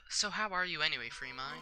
So how are you anyway, Free Mind?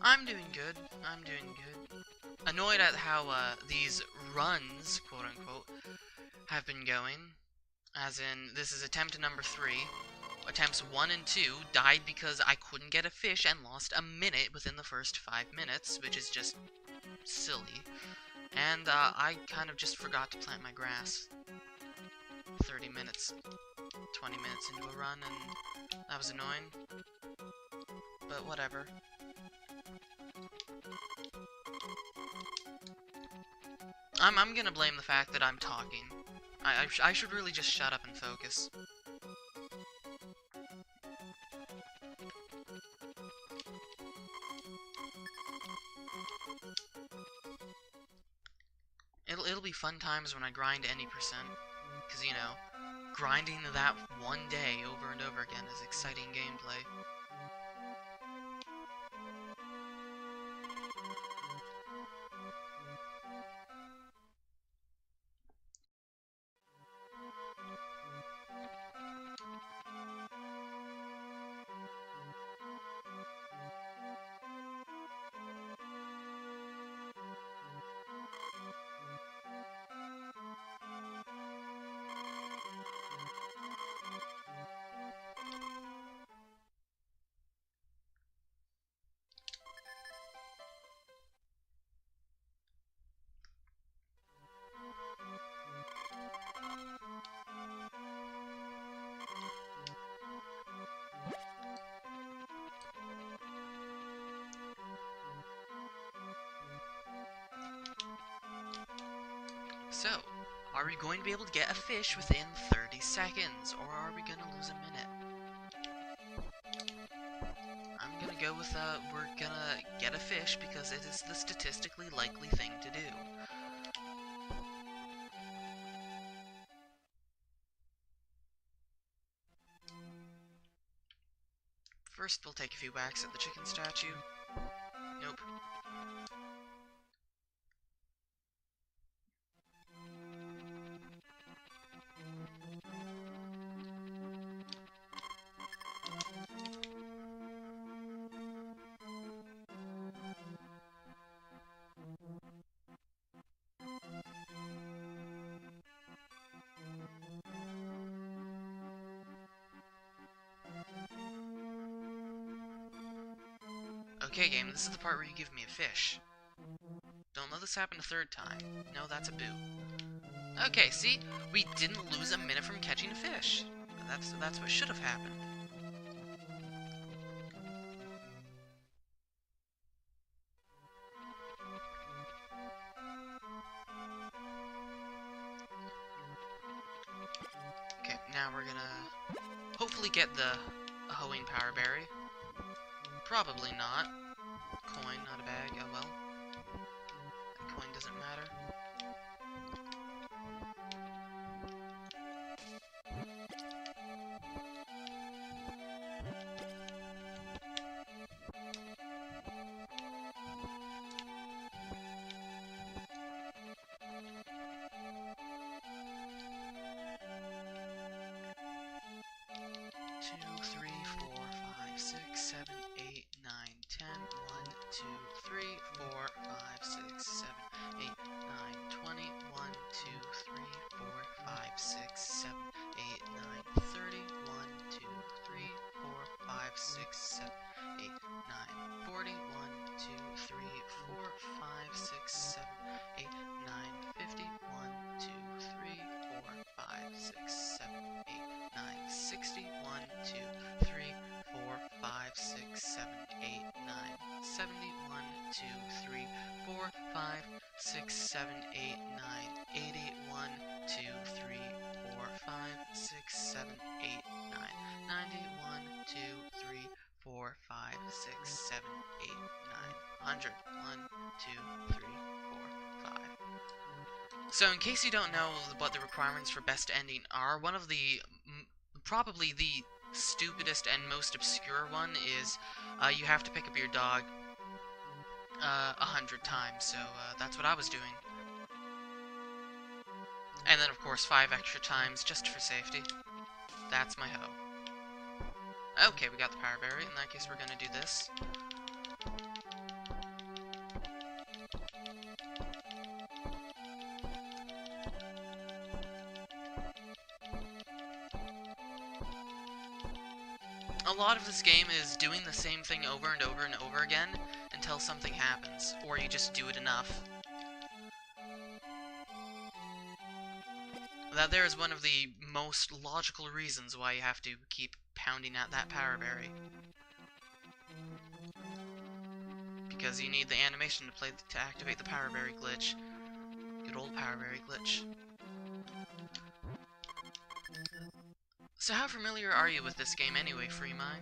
I'm doing good. I'm doing good. Annoyed at how these runs, quote unquote, have been going. As in, this is attempt number 3. Attempts 1 and 2 died because I couldn't get a fish and lost a minute within the first 5 minutes, which is just silly. And I kind of just forgot to plant my grass. 30 minutes, 20 minutes into a run, and that was annoying. But whatever. I'm gonna blame the fact that I'm talking. I should really just shut up and focus. It'll be fun times when I grind any percent. Because, you know, grinding that one day over and over again is exciting gameplay. So, are we going to be able to get a fish within 30 seconds, or are we going to lose a minute? I'm going to go with, we're going to get a fish because it is the statistically likely thing to do. First, we'll take a few whacks at the chicken statue. Nope. Okay, game, this is the part where you give me a fish. Don't let this happen a third time. No, that's a boo. Okay, see? We didn't lose a minute from catching a fish. That's what should have happened. Okay, now we're gonna hopefully get the hoeing power berry. Probably not. Coin, not a bag. Oh well. That coin doesn't matter. Two, three, four, five, six, seven, 8, 9, 10. 1, 2, 3, 4, 5, 6, 7, 8, 9, 20. 1, 2, 3, 4, 5, 6, 7, 8, 9, 30. 1, 2, 3, 4, 5, 6, 7, 8, 9, 40. 1, 2, 3, 4, 5, 6, 7, 8, 9, 50. 1, 2, 3, 4, 5, 6, 7, 8, 9, 60. 1, 2, 3, 4, 5, 6, 7, 8, 9, 70. 1, 2, 5, 6, 7, 8, 9, 80, 1, 2, 3, 4, 5, 6, 7, 8, 9, 90, 1, 2, 3, 4, 5, 6, 7, 8, 9, 100, 1, 2, 3, 4, 5. So in case you don't know what the requirements for best ending are, one of the, probably the stupidest and most obscure one is you have to pick up your dog 100 times, so that's what I was doing. And then of course 5 extra times just for safety. That's my hoe. Okay, we got the power berry. In that case we're gonna do this. A lot of this game is doing the same thing over and over and over again until something happens, or you just do it enough. That there is one of the most logical reasons why you have to keep pounding at that power berry. Because you need the animation to activate the power berry glitch. Good old power berry glitch. So how familiar are you with this game anyway, Freemine?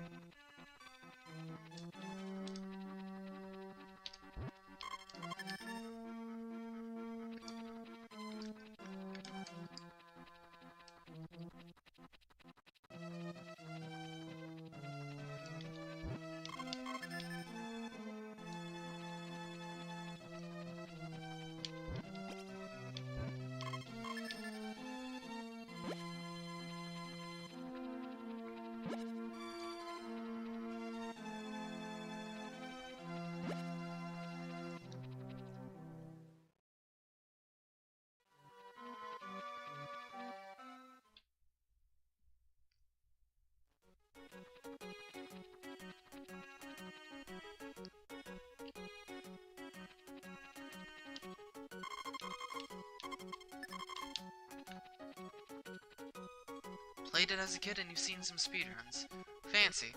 Played it as a kid and you've seen some speedruns. Fancy.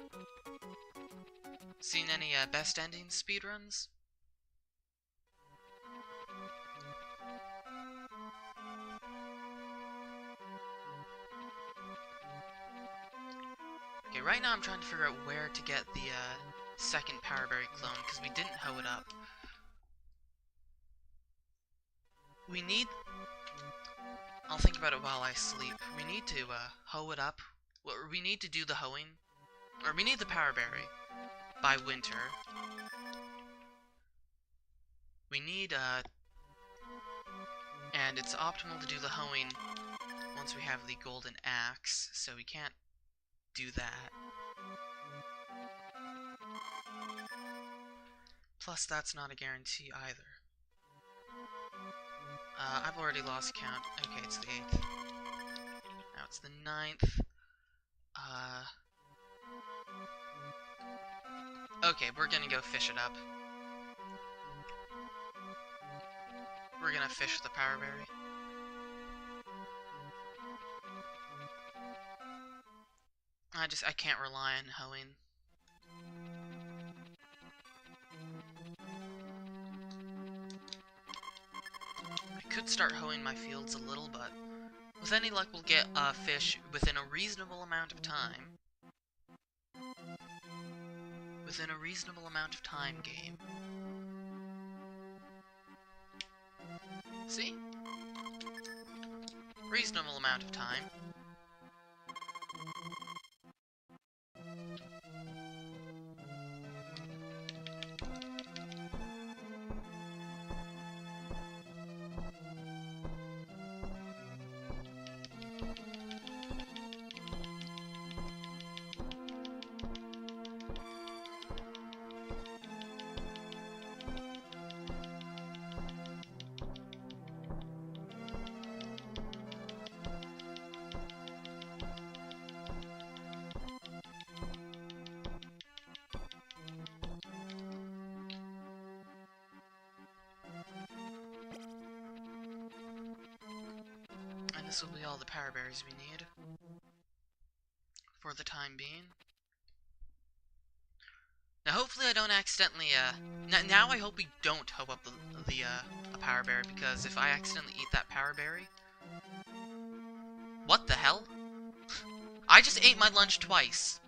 Seen any best ending speedruns? Okay, right now I'm trying to figure out where to get the second power berry clone, because we didn't hoe it up. We need... I'll think about it while I sleep. We need to hoe it up. Well, we need to do the hoeing. Or we need the power berry by winter. We need, and it's optimal to do the hoeing once we have the golden axe, so we can't do that. Plus, that's not a guarantee either. I've already lost count. Okay, it's the 8th. Now it's the 9th. Okay, we're gonna go fish it up. We're gonna fish the power berry. I can't rely on hoeing. I could start hoeing my fields a little, but with any luck we'll get a fish within a reasonable amount of time. Within a reasonable amount of time, game. See? Reasonable amount of time. This will be all the power berries we need for the time being. Now hopefully I don't accidentally, now I hope we don't hoe up the power berry, because if I accidentally eat that power berry... What the hell? I just ate my lunch twice.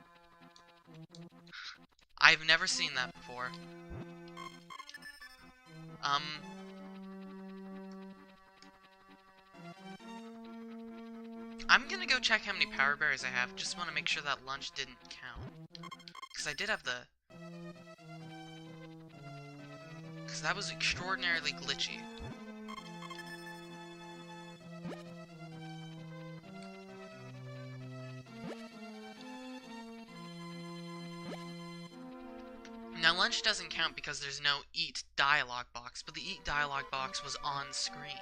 I've never seen that before. I'm gonna go check how many power berries I have. Just want to make sure that lunch didn't count. Because I did have the... Because that was extraordinarily glitchy. Now, lunch doesn't count because there's no eat dialog box, but the eat dialog box was on screen.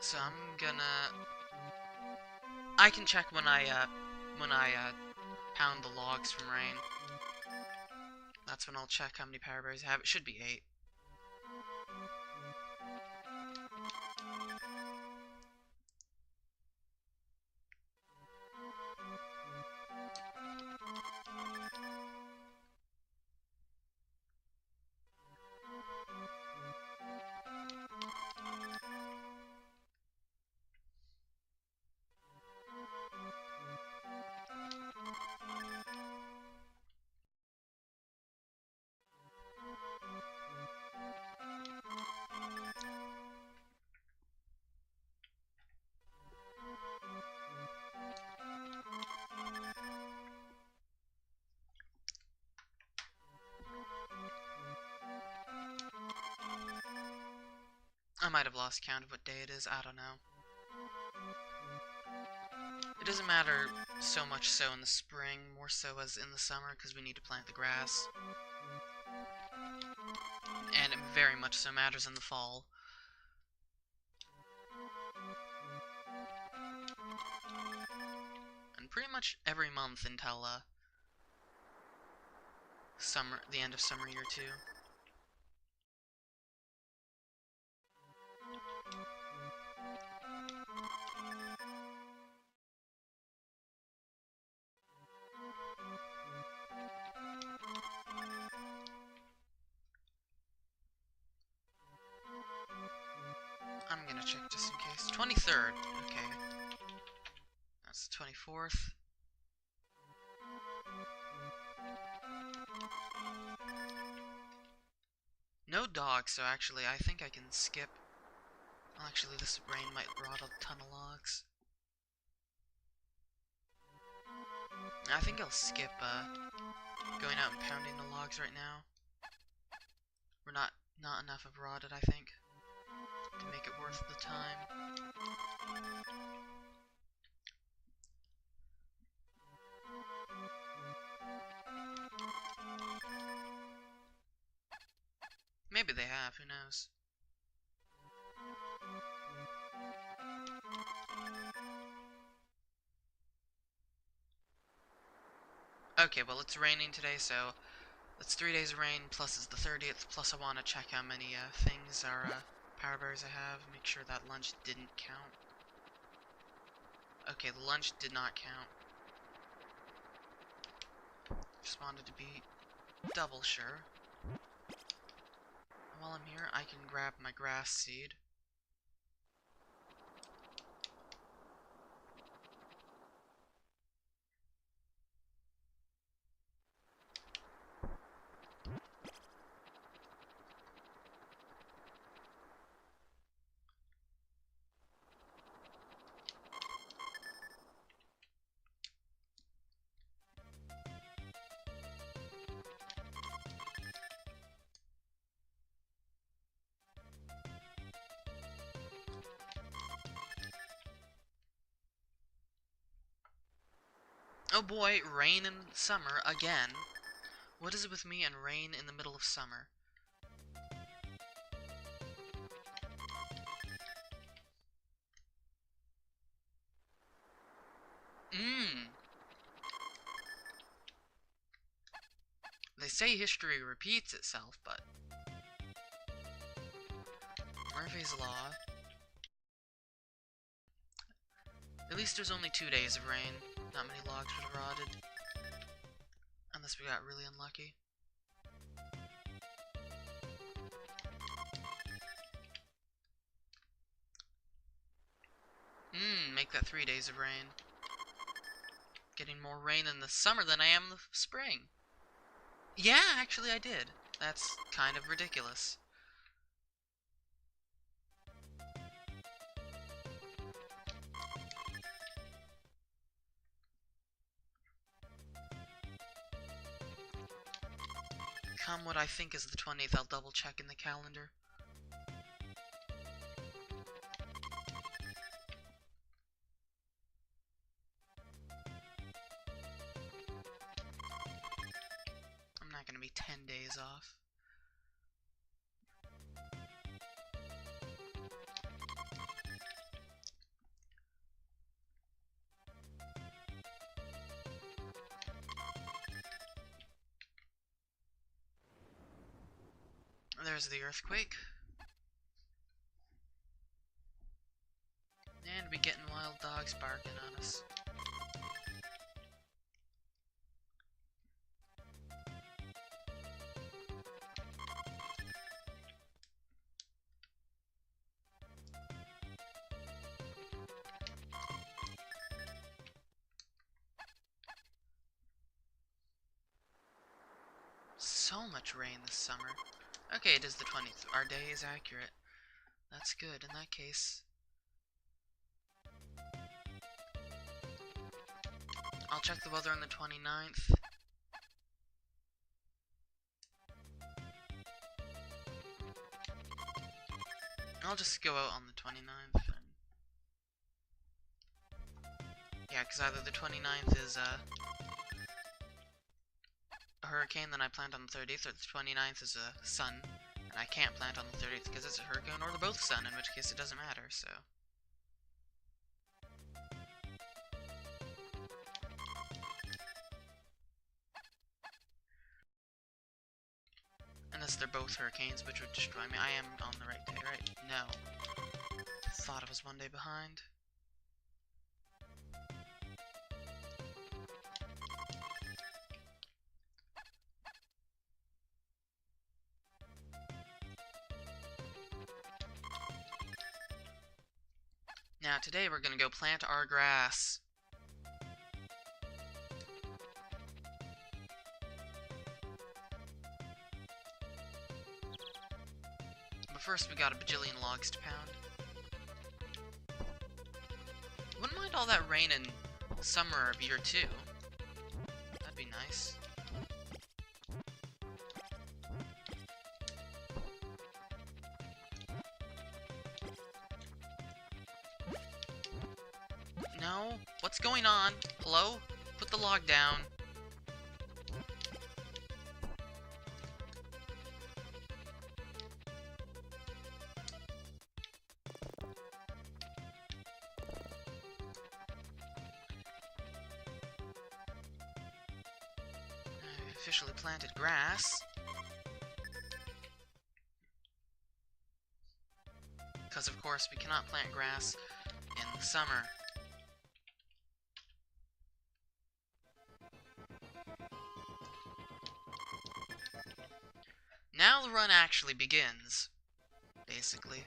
So I'm gonna... I can check when I pound the logs from rain. That's when I'll check how many power berries I have. It should be 8. I might have lost count of what day it is, I don't know. It doesn't matter so much so in the spring, more so as in the summer, because we need to plant the grass. And it very much so matters in the fall. And pretty much every month until, summer, the end of summer year 2. I'm gonna check just in case. 23rd, okay. That's the 24th. No dogs, so actually I think I can skip. Well, actually, this rain might rot a ton of logs. I think I'll skip going out and pounding the logs right now. We're not enough have rotted, I think, to make it worth the time. Maybe they have, who knows? Okay, well, it's raining today, so that's 3 days of rain, plus it's the 30th, plus I want to check how many things are power berries I have, make sure that lunch didn't count. Okay, the lunch did not count. Just wanted to be double sure. And while I'm here, I can grab my grass seed. Oh boy, rain in summer again. What is it with me and rain in the middle of summer? They say history repeats itself, but... Murphy's Law. At least there's only 2 days of rain. Not many logs would have rotted. Unless we got really unlucky. like that 3 days of rain. Getting more rain in the summer than I am in the spring. Yeah, actually I did. That's kind of ridiculous. Come what I think is the 20th, I'll double check in the calendar. I'm not gonna be 10 days off. There's the earthquake. And we getting wild dogs barking on us. So much rain this summer. Okay, it is the 20th. Our day is accurate. That's good. In that case, I'll check the weather on the 29th. I'll just go out on the 29th. Yeah, because either the 29th is a hurricane, then I plant on the 30th, or the 29th is a sun, and I can't plant on the 30th because it's a hurricane, or they're both sun, in which case it doesn't matter, so. Unless they're both hurricanes, which would destroy me. I am on the right day, right? No. Thought I was one day behind. Now, today we're gonna go plant our grass. But first, we got a bajillion logs to pound. Wouldn't mind all that rain in summer of year 2. That'd be nice. No? What's going on? Hello? Put the log down. I officially planted grass. Because of course we cannot plant grass in the summer. Now the run actually begins, basically.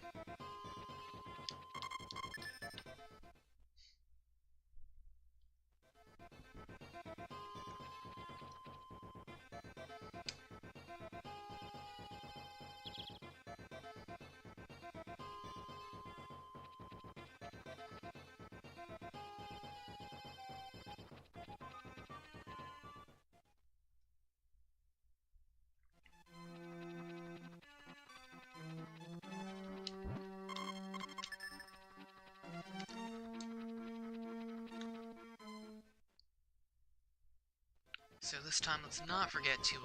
So this time, let's not forget to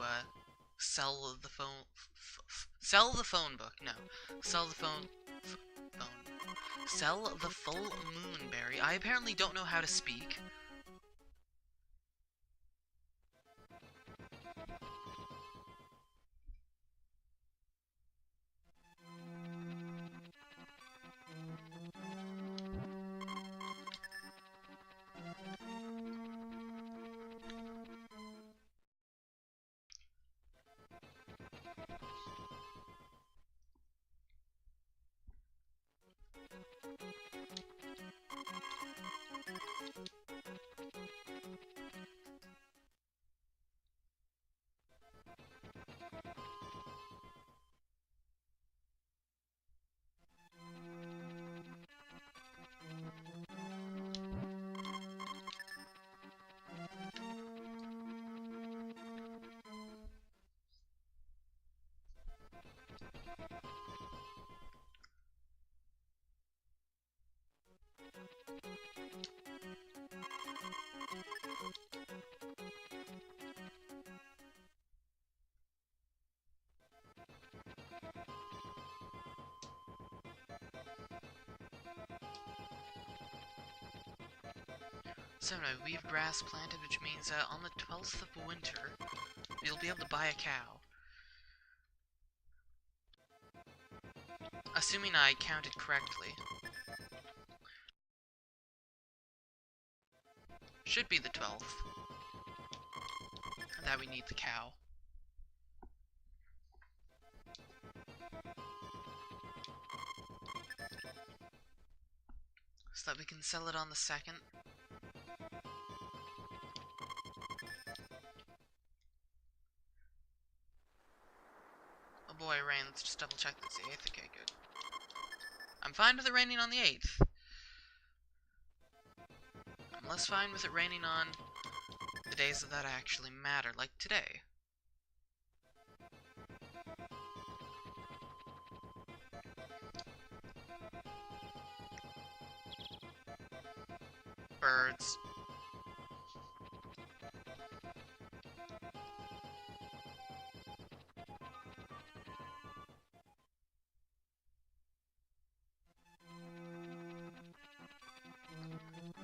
sell the phone. Sell the phone book. No, sell the phone. Sell the full moon berry. I apparently don't know how to speak. So anyway, we have grass planted, which means on the 12th of winter, you'll be able to buy a cow. Assuming I counted correctly. Should be the 12th. That we need the cow. So that we can sell it on the 2nd. Oh boy, rain. Let's just double check that's the 8th. Okay, good. I'm fine with it raining on the 8th. I'm less fine with it raining on the days that actually matter, like today. Birds.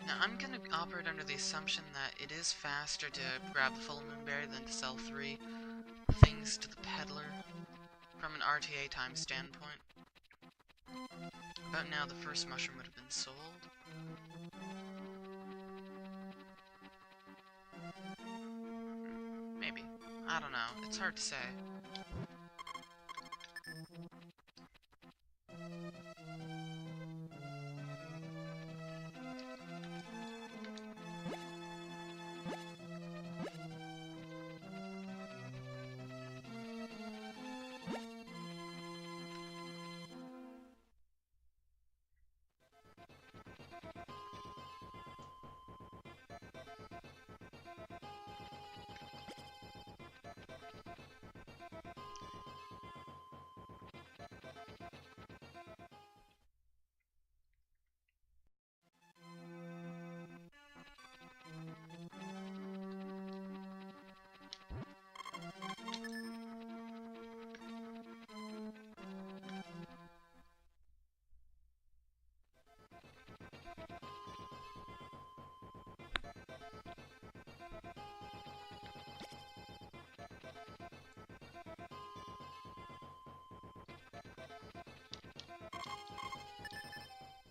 Now, I'm gonna operate under the assumption that it is faster to grab the full moonberry than to sell 3 things to the peddler from an RTA time standpoint. About now, the first mushroom would have been sold. Maybe. I don't know. It's hard to say.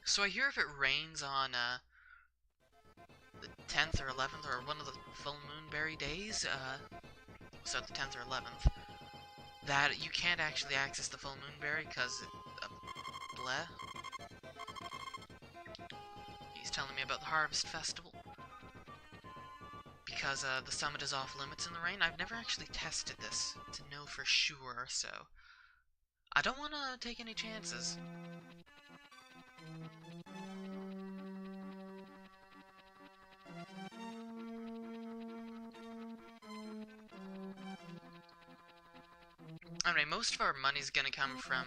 So I hear if it rains on the 10th or 11th or one of the full moonberry days, so the 10th or 11th, that you can't actually access the full moonberry because bleh. He's telling me about the Harvest Festival. Because the summit is off limits in the rain. I've never actually tested this to know for sure, so I don't want to take any chances. Anyway, most of our money's gonna come from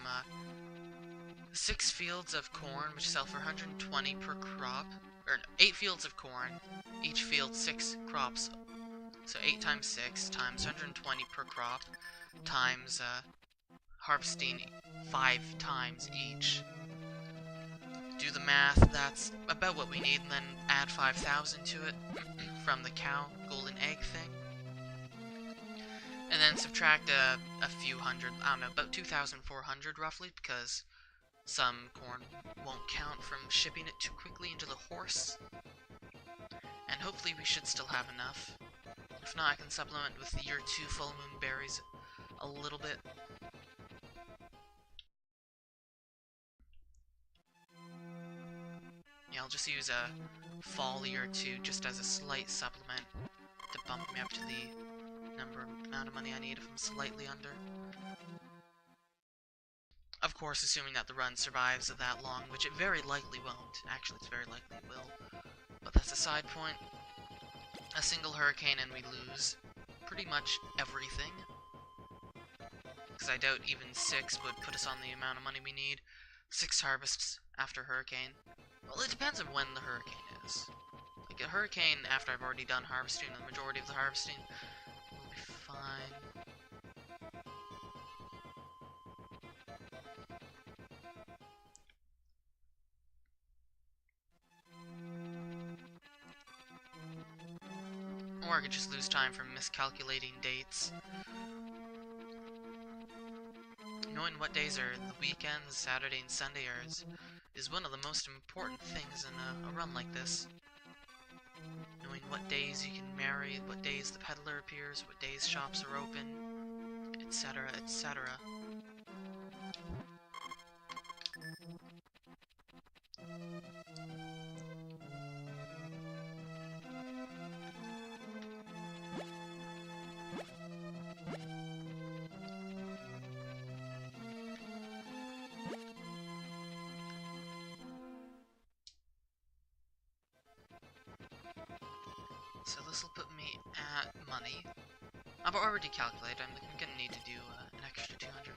6 fields of corn, which sell for 120 per crop, or no, 8 fields of corn, each field 6 crops, so 8 times 6 times 120 per crop, times harvesting 5 times each. Do the math, that's about what we need, and then add 5,000 to it from the cow golden egg thing. And then subtract a few hundred, I don't know, about 2,400 roughly, because some corn won't count from shipping it too quickly into the horse. And hopefully we should still have enough. If not, I can supplement with the year 2 full moon berries a little bit. Yeah, I'll just use a fall year 2 just as a slight supplement to bump me up to the amount of money I need if I'm slightly under. Of course, assuming that the run survives that long, which it very likely won't. Actually, it's very likely it will. But that's a side point. A single hurricane and we lose pretty much everything. Because I doubt even 6 would put us on the amount of money we need. 6 harvests after hurricane. Well, it depends on when the hurricane is. Like a hurricane after I've already done harvesting, the majority of the harvesting, will be fine. or I could just lose time from miscalculating dates. Knowing what days are the weekends, Saturday and Sunday is one of the most important things in a run like this. Knowing what days you can marry, what days the peddler appears, what days shops are open, etc., etc. So this will put me at money. I've already calculated, I'm gonna need to do an extra 200.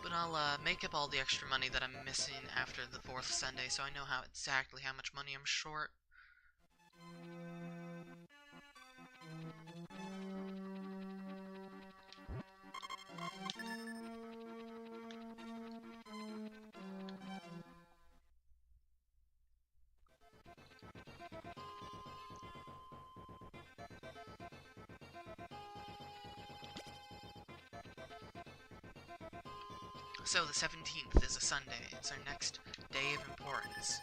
But I'll make up all the extra money that I'm missing after the 4th Sunday, so I know exactly how much money I'm short. So the 17th is a Sunday. It's our next day of importance.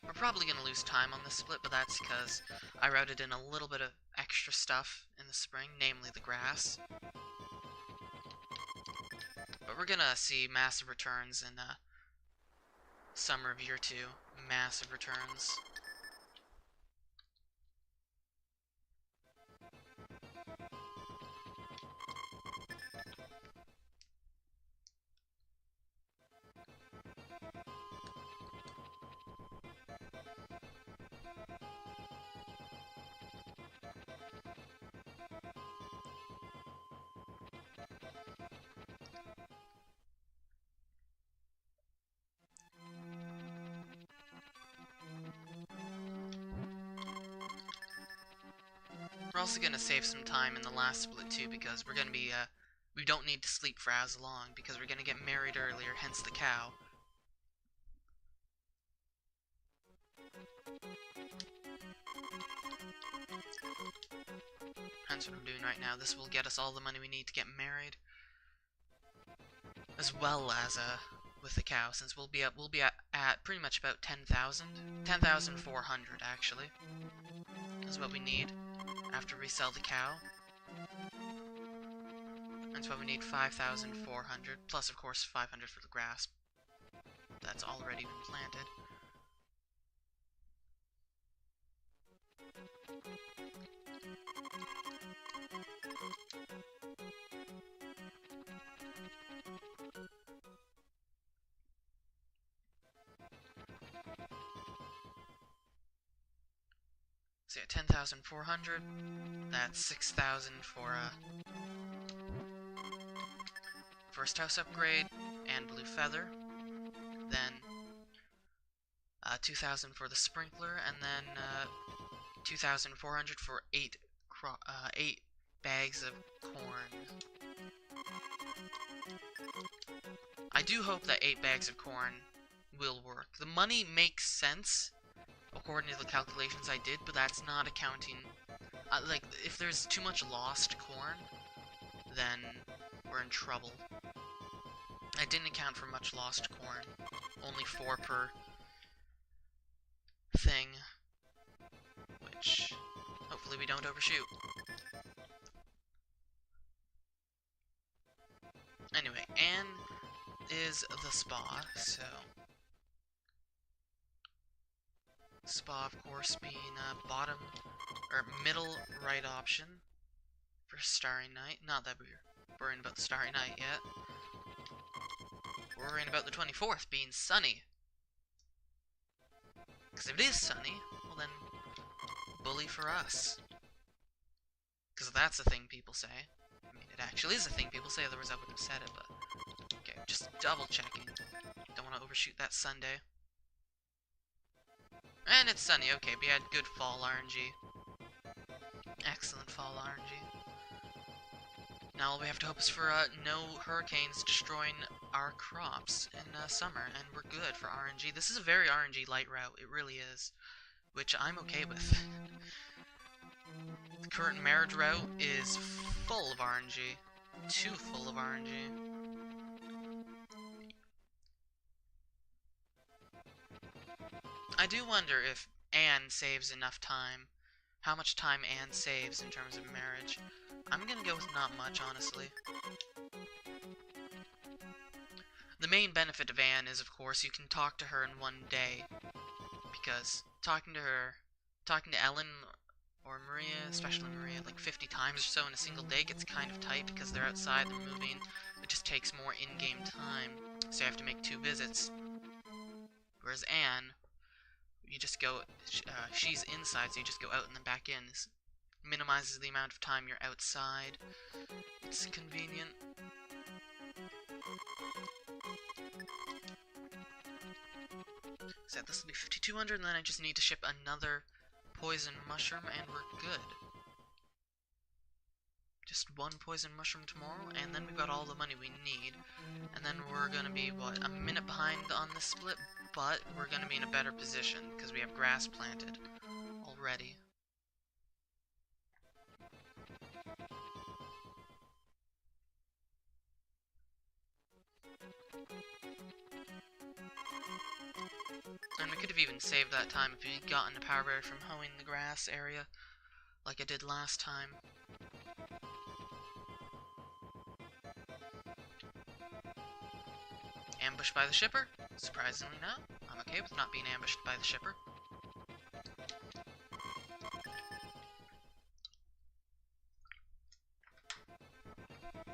We're probably going to lose time on this split, but that's because I routed in a little bit of extra stuff in the spring, namely the grass. But we're going to see massive returns in summer of year 2. Massive returns. We're also going to save some time in the last split too, because we're going to be, we don't need to sleep for as long, because we're going to get married earlier, hence the cow. Hence what I'm doing right now. This will get us all the money we need to get married, as well as, with the cow, since we'll be at pretty much about 10,000. 10,400, actually, is what we need after we sell the cow. That's why we need 5,400, plus of course 500 for the grass. That's already been planted. So yeah, 10,400. That's 6,000 for first house upgrade and blue feather. Then 2,000 for the sprinkler, and then 2,400 for 8 bags of corn. I do hope that 8 bags of corn will work. The money makes sense according to the calculations I did, but that's not accounting. Like, if there's too much lost corn, then we're in trouble. I didn't account for much lost corn. Only 4 per thing, which hopefully we don't overshoot. Anyway, Anne is the spa, so spa, of course, being bottom or middle right option for Starry Night. Not that we're worrying about the Starry Night yet. We're worrying about the 24th being sunny. Because if it is sunny, well then, bully for us. Because that's a thing people say. I mean, it actually is a thing people say, otherwise I wouldn't have said it, but okay, just double checking. Don't want to overshoot that Sunday. And it's sunny, okay, we had good fall RNG. Excellent fall RNG. Now all we have to hope is for no hurricanes destroying our crops in summer, and we're good for RNG. This is a very RNG light route, it really is, which I'm okay with. The current marriage route is full of RNG. Too full of RNG. I do wonder if Anne saves enough time. How much time Anne saves in terms of marriage. I'm gonna go with not much, honestly. The main benefit of Anne is, of course, you can talk to her in one day. Because talking to Ellen or Maria, especially Maria, like 50 times or so in a single day gets kind of tight because they're outside, they're moving. It just takes more in-game time, so you have to make 2 visits. Whereas Anne, you just go, she's inside, so you just go out and then back in. This minimizes the amount of time you're outside. It's convenient. So this will be 5,200, and then I just need to ship another poison mushroom, and we're good. Just 1 poison mushroom tomorrow, and then we've got all the money we need. And then we're gonna be, what, a minute behind on this split, but we're gonna be in a better position, because we have grass planted already. And we could have even saved that time if we'd gotten a power berry from hoeing the grass area, like I did last time. Ambushed by the shipper? Surprisingly no. I'm okay with not being ambushed by the shipper.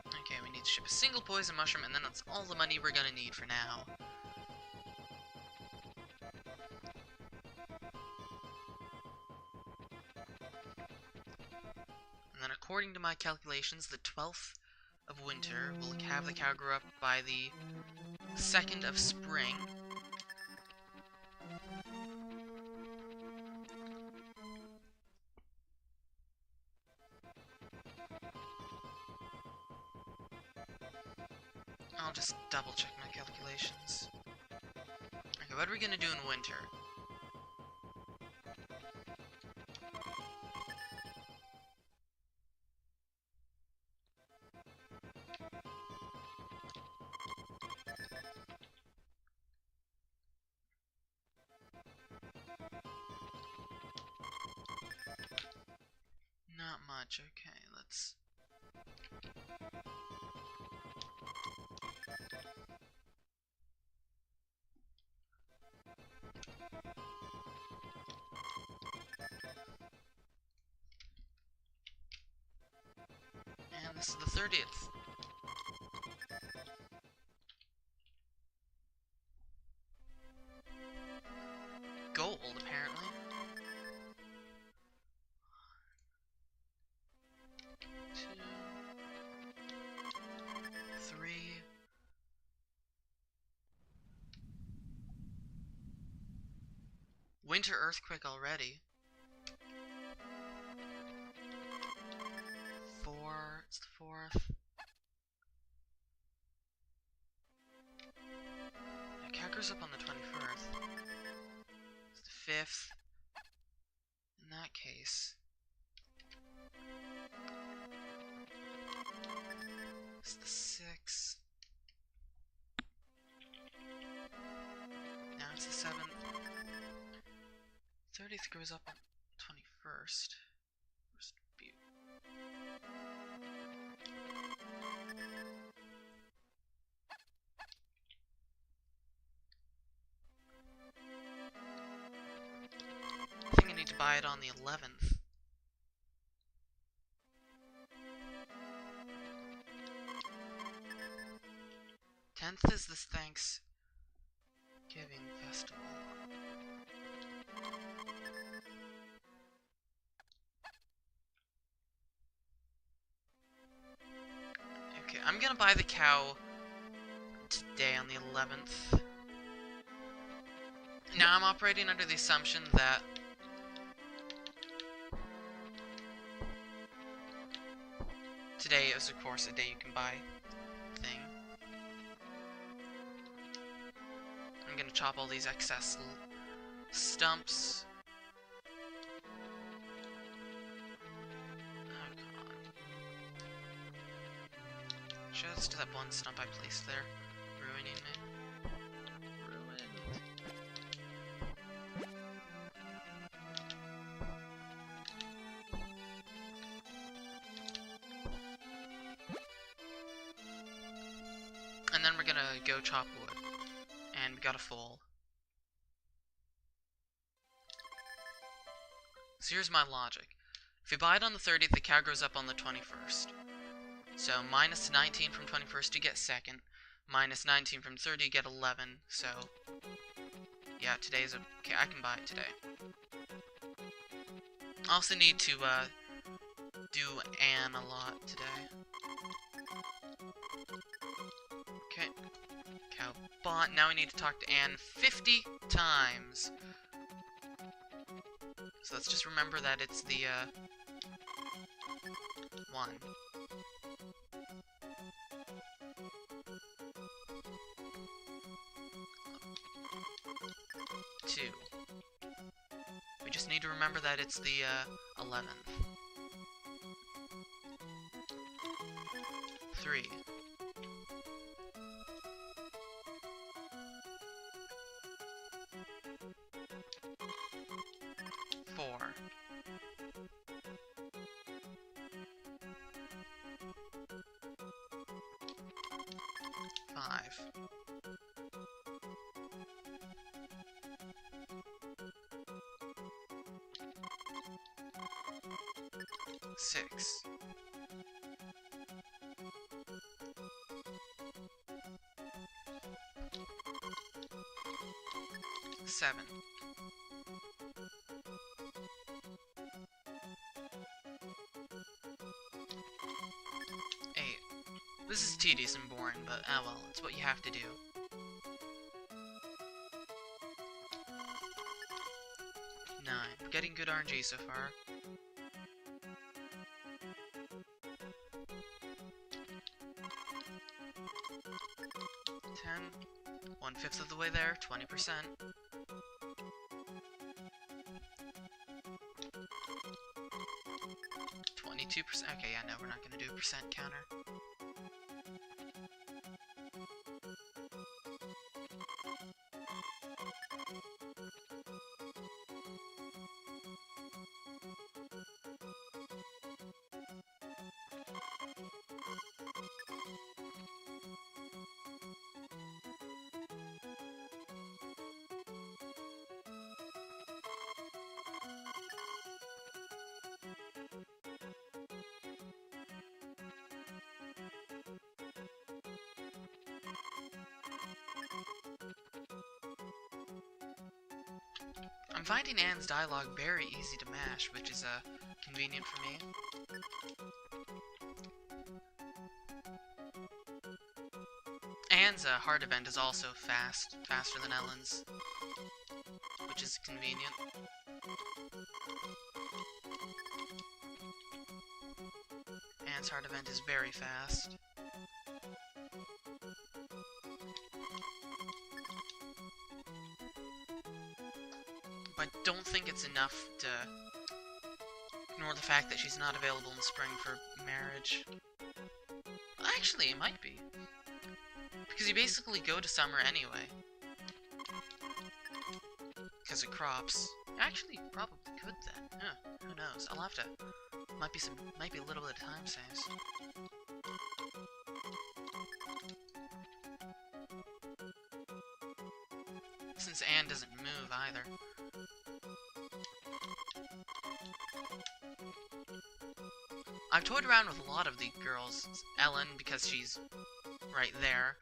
Okay, we need to ship a single poison mushroom, and then that's all the money we're gonna need for now. And then according to my calculations, the 12th of winter will have the cow grow up by the 2nd of spring. I'll just double check my calculations. Okay, what are we gonna do in winter? Not much, okay, let's... And this is the 30th. Gold, apparently. 2, 3. Winter earthquake already. 4, it's the 4th. Yeah, cow grows up on the 21st. It's the 5th. In that case. It's the 6th. Now it's the 7th. 30th grows up on 21st. I think I need to buy it on the 11th. Tenth is this Thanksgiving festival. Okay, I'm gonna buy the cow today on the 11th. Now I'm operating under the assumption that today is, of course, a day you can buy thing. chop all these excess stumps. Oh, come on. Just that one stump I placed there, ruining me. Ruined. And then we're gonna go chop wood. And we got a full. So here's my logic. If you buy it on the 30th, the cow grows up on the 21st. So minus 19 from 21st, you get second. Minus 19 from 30, you get 11. So, yeah, today's okay, I can buy it today. I also need to, do Anne a lot today. Okay. Cow bought. Now we need to talk to Anne 50 times. So let's just remember that it's the, 1. 2. We just need to remember that it's the, 11th. 3. 4. 5. 6. 7. 8. This is tedious and boring, but ah well, it's what you have to do. 9. We're getting good RNG so far. 10. 1/5 of the way there, 20%. 22%. Okay, yeah, no, we're not gonna do a percent counter. I'm finding Anne's dialogue very easy to mash, which is convenient for me. Anne's heart event is also faster than Ellen's, which is convenient. Anne's heart event is very fast. I don't think it's enough to ignore the fact that she's not available in spring for marriage. Actually, it might be. Because you basically go to summer anyway. Because of crops. Actually, probably could then. Huh, who knows? I'll have to... Might be a little bit of time saves. Since Anne doesn't move either. I've toyed around with a lot of the girls. Ellen, because she's right there.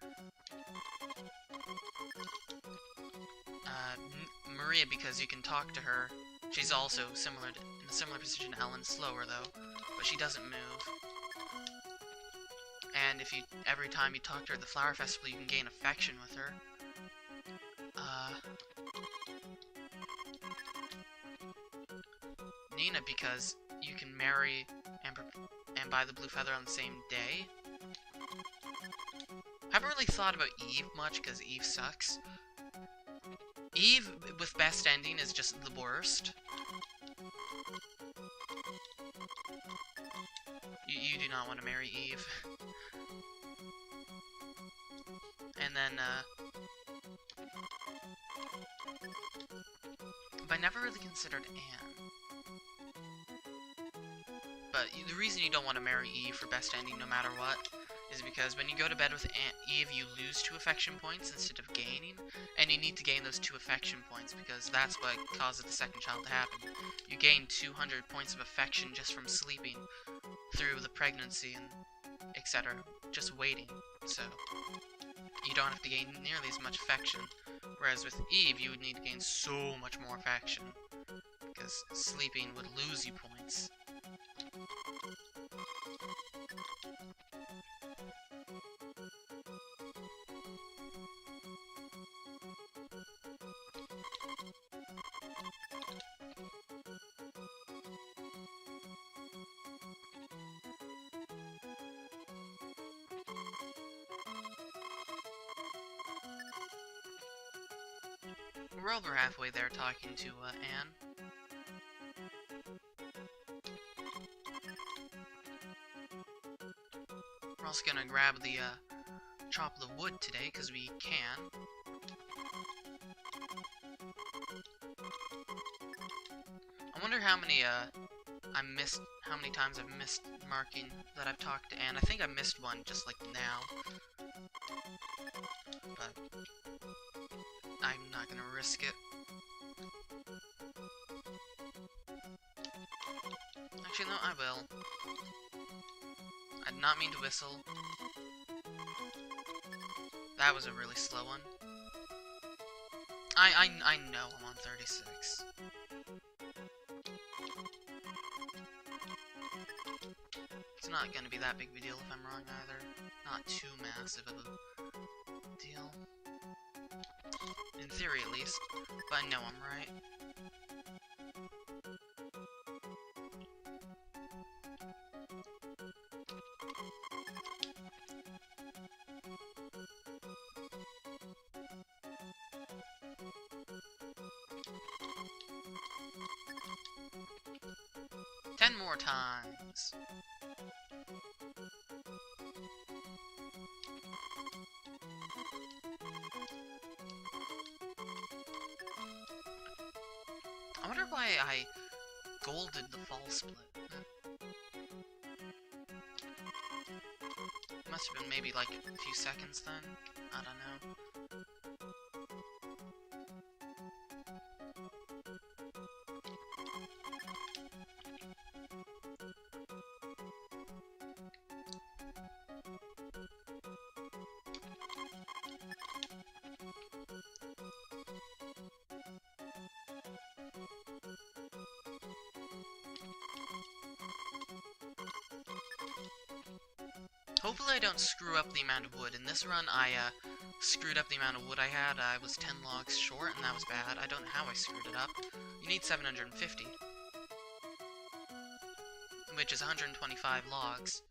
Maria, because you can talk to her. She's also in a similar position to Ellen, slower though, but she doesn't move. And if every time you talk to her at the Flower Festival, you can gain affection with her. Nina, because you can marry and buy the blue feather on the same day. I haven't really thought about Eve much, because Eve sucks. Eve with best ending is just the worst. You do not want to marry Eve. And then, but I never really considered Anne. But the reason you don't want to marry Eve for best ending no matter what is because when you go to bed with Eve, you lose 2 affection points instead of gaining, and you need to gain those 2 affection points because that's what causes the second child to happen. You gain 200 points of affection just from sleeping through the pregnancy and etc. Just waiting, so you don't have to gain nearly as much affection. Whereas with Eve, you would need to gain so much more affection because sleeping would lose you points. We're over halfway there talking to Anne. We're also gonna grab the chop the wood today because we can. I wonder how many how many times I've missed marking that I've talked to Anne. I think I missed one just like now. But I'm not gonna risk it. Actually, no, I will. I did not mean to whistle. That was a really slow one. I know I'm on 36. It's not gonna be that big of a deal if I'm wrong either. Not too massive of a deal. In theory, at least. But I know I'm right. Ten more times. I wonder why I golded the fall split. Must have been maybe like a few seconds then. I don't know. Hopefully I don't screw up the amount of wood. In this run, I screwed up the amount of wood I had. I was 10 logs short, and that was bad. I don't know how I screwed it up. You need 750. Which is 125 logs.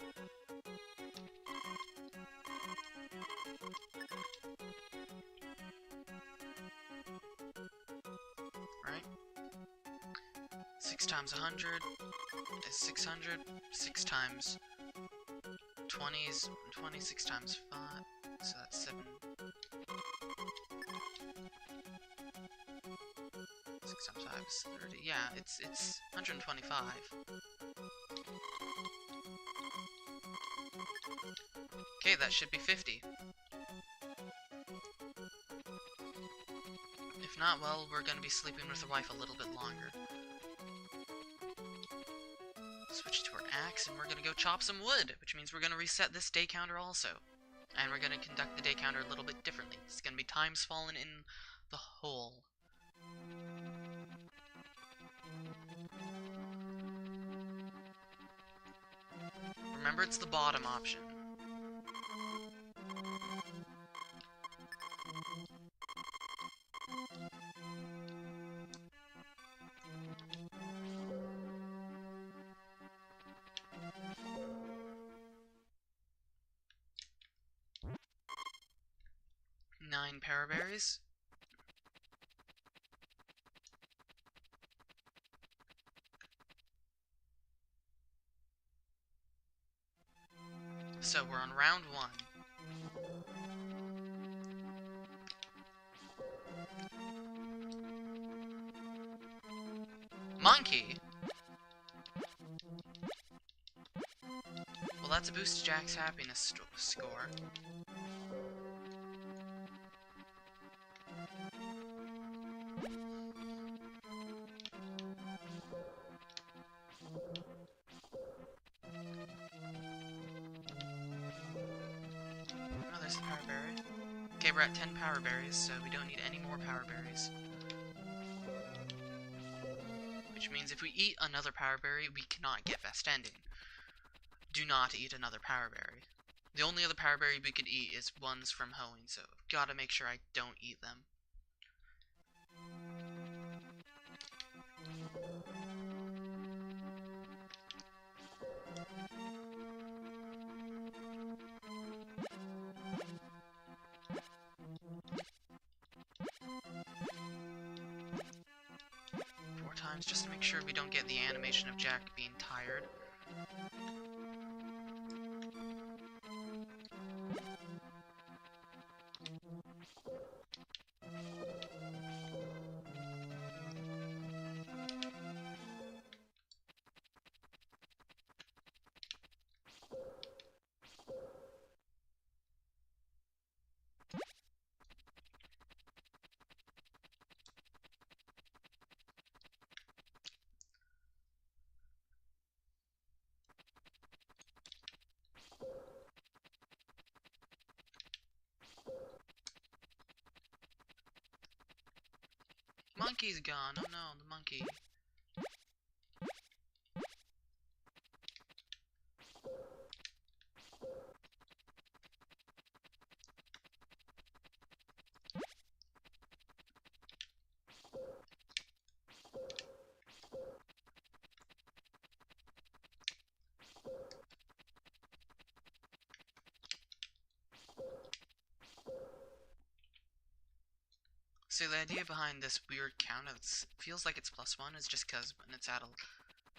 Right? 6 times 100 is 600. 6 times 20 is 26 times 5, so that's 7. 6 times 5 is 30. Yeah, it's 125. Okay, that should be 50. If not, well, we're gonna be sleeping with the wife a little bit longer. Switch to our axe, and we're gonna go chop some wood, which means we're gonna reset this day counter also. And we're gonna conduct the day counter a little bit differently. It's gonna be times fallen in the hole. Remember, it's the bottom option. Nine paraberries. So we're on round 1. Monkey! Well, that's a boost to Jack's happiness score. Oh, there's the power berry. Okay, we're at 10 power berries, so we don't need any more power berries. Which means if we eat another power berry, we cannot get best ending. Do not eat another power berry. The only other power berry we could eat is ones from hoeing, so gotta make sure I don't eat them. Four times just to make sure we don't get the animation of Jack being tired. Monkey's gone. Oh no, the monkey. So the idea behind this weird count, it feels like it's +1, is just because when it's at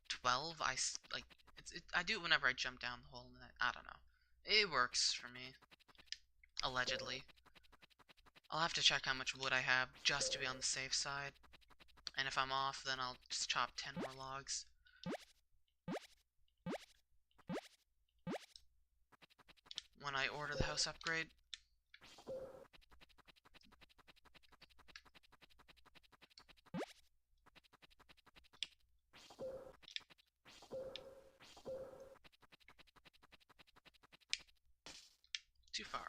12, I do it whenever I jump down the hole, and I don't know. It works for me. Allegedly. I'll have to check how much wood I have just to be on the safe side. And if I'm off, then I'll just chop 10 more logs. When I order the house upgrade. Too far.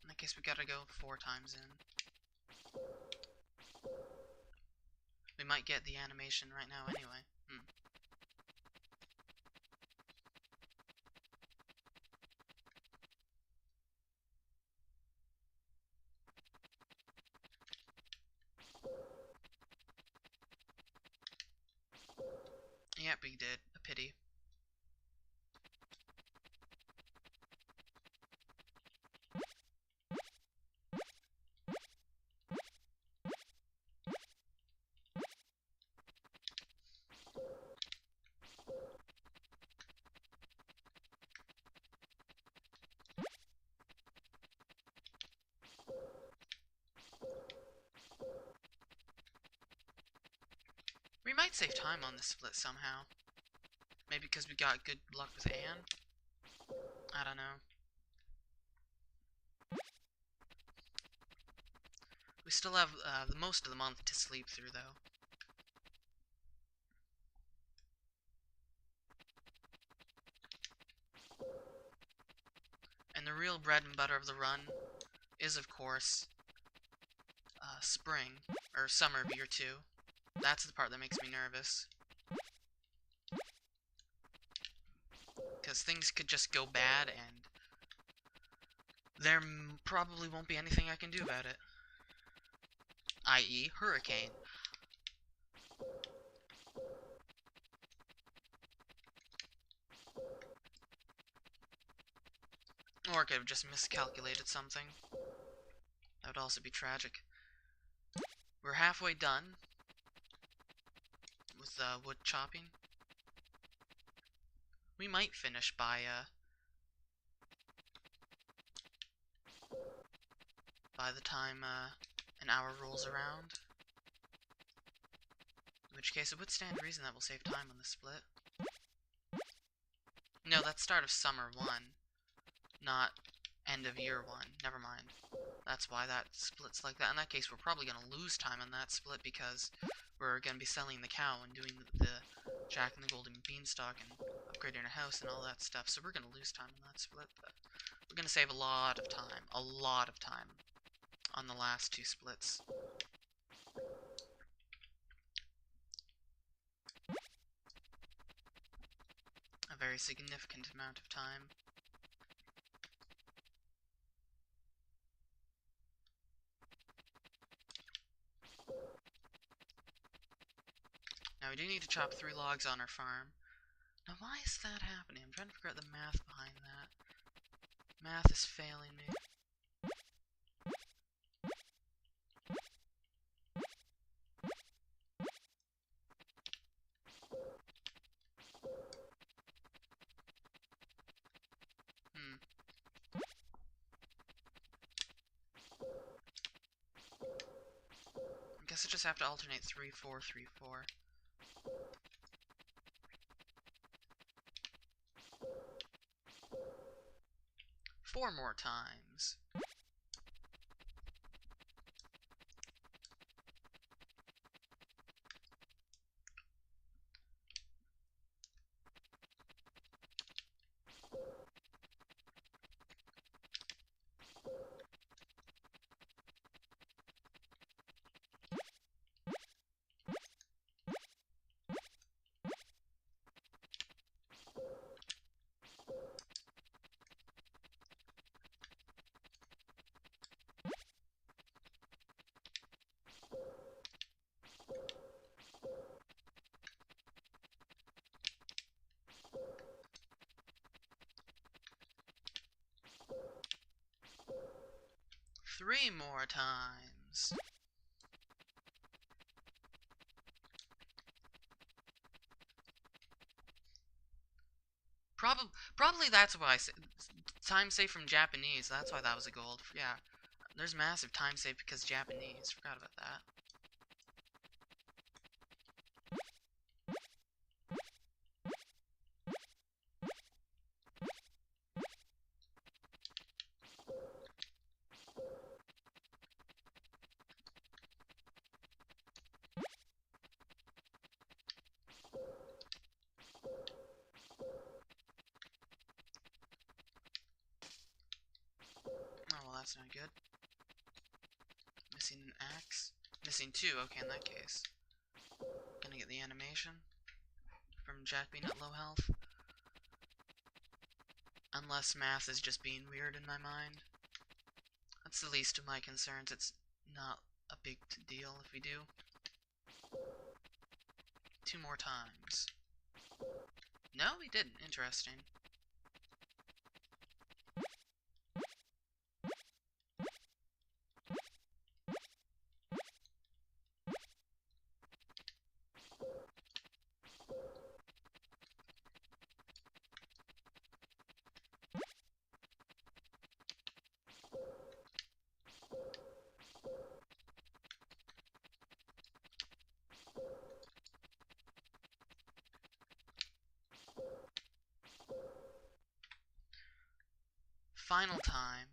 In that case, we gotta go 4 times in. We might get the animation right now anyway. Yep, we did. A pity. We might save time on this split somehow. Maybe because we got good luck with Anne? I don't know. We still have the most of the month to sleep through, though. And the real bread and butter of the run is, of course, spring, or summer year 2. That's the part that makes me nervous. Because things could just go bad, and there probably won't be anything I can do about it. I.e., hurricane. Or I could have just miscalculated something. That would also be tragic. We're halfway done with wood chopping. We might finish by by the time an hour rolls around. In which case, it would stand to reason that we'll save time on the split. No, that's start of summer 1, not end of year 1. Never mind. That's why that split's like that. In that case, we're probably going to lose time on that split because we're going to be selling the cow and doing the Jack and the Golden Beanstalk and upgrading our house and all that stuff. So we're going to lose time on that split, but we're going to save a lot of time on the last 2 splits. A very significant amount of time. Now we do need to chop 3 logs on our farm. Now why is that happening? I'm trying to figure out the math behind that. Math is failing me. I guess I just have to alternate 3, 4, 3, 4. Four more times. Three more times. Probably that's why I said time save from Japanese. That's why that was a gold. Yeah, there's massive time save because Japanese. Forgot about that. Oh, well, that's not good. Missing an axe. Missing 2, okay, in that case. Gonna get the animation from Jack being at low health. Unless math is just being weird in my mind. That's the least of my concerns. It's not a big deal if we do. 2 more times. No, we didn't. Interesting. Final time.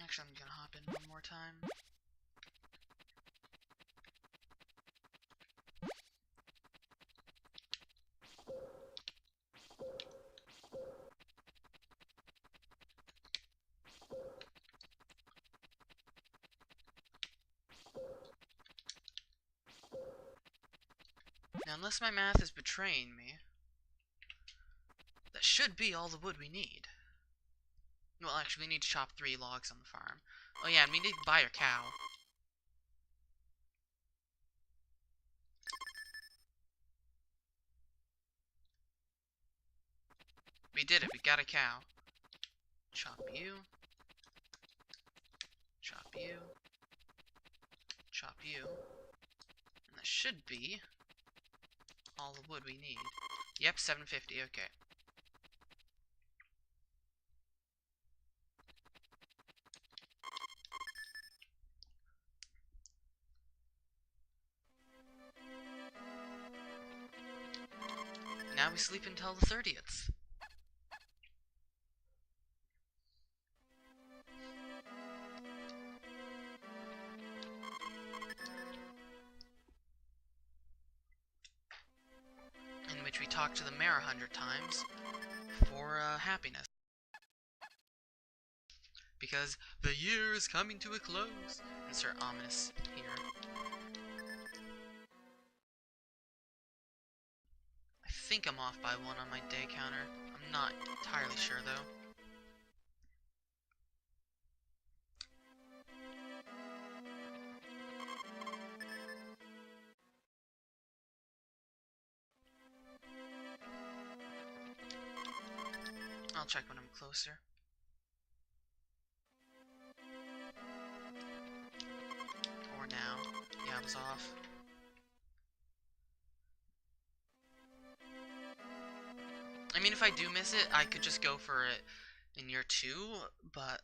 Actually, I'm gonna hop in one more time. Now, unless my math is betraying me, that should be all the wood we need. Well, actually, we need to chop 3 logs on the farm. Oh yeah, and we need to buy a cow. We did it. We got a cow. Chop you. Chop you. Chop you. And that should be all the wood we need. Yep, 750. Okay. Now we sleep until the 30th. In which we talk to the mayor 100 times for happiness. Because the year is coming to a close. Insert ominous here. I think I'm off by 1 on my day counter. I'm not entirely sure though. I'll check when I'm closer. Or now. Yeah, I was off. I mean, if I do miss it, I could just go for it in year 2, but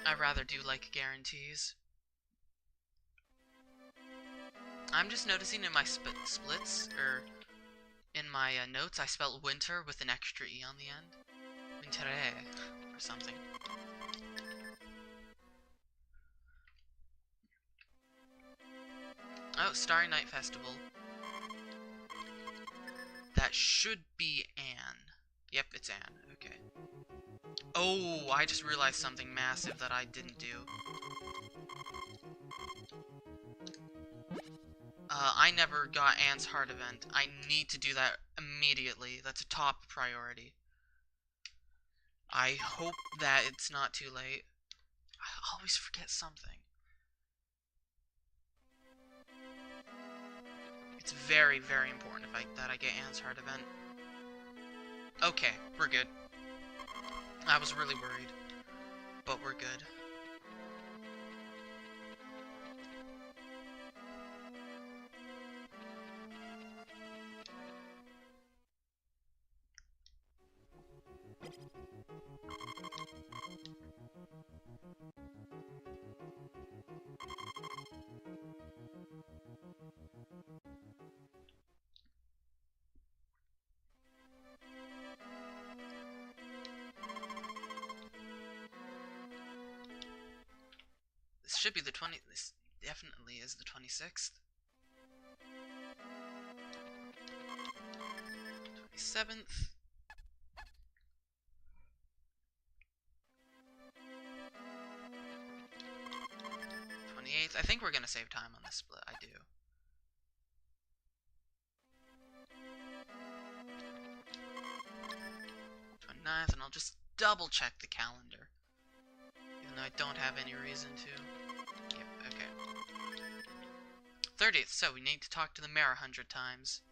I'd rather do, like, guarantees. I'm just noticing in my splits, or in my notes, I spelled winter with an extra E on the end. Wintere, or something. Oh, Starry Night Festival. That should be Anne. Yep, it's Anne. Okay. Oh, I just realized something massive that I didn't do. I never got Anne's Heart event. I need to do that immediately. That's a top priority. I hope that it's not too late. I always forget something. It's very, very important that I get Anne's Heart event. Okay, we're good. I was really worried, but we're good. This should be the 20... This definitely is the 26th. 27th. 28th. I think we're gonna save time on this split. I do. 29th, and I'll just double check the calendar. Even though I don't have any reason to. Yep, okay. 30th, so we need to talk to the mayor 100 times.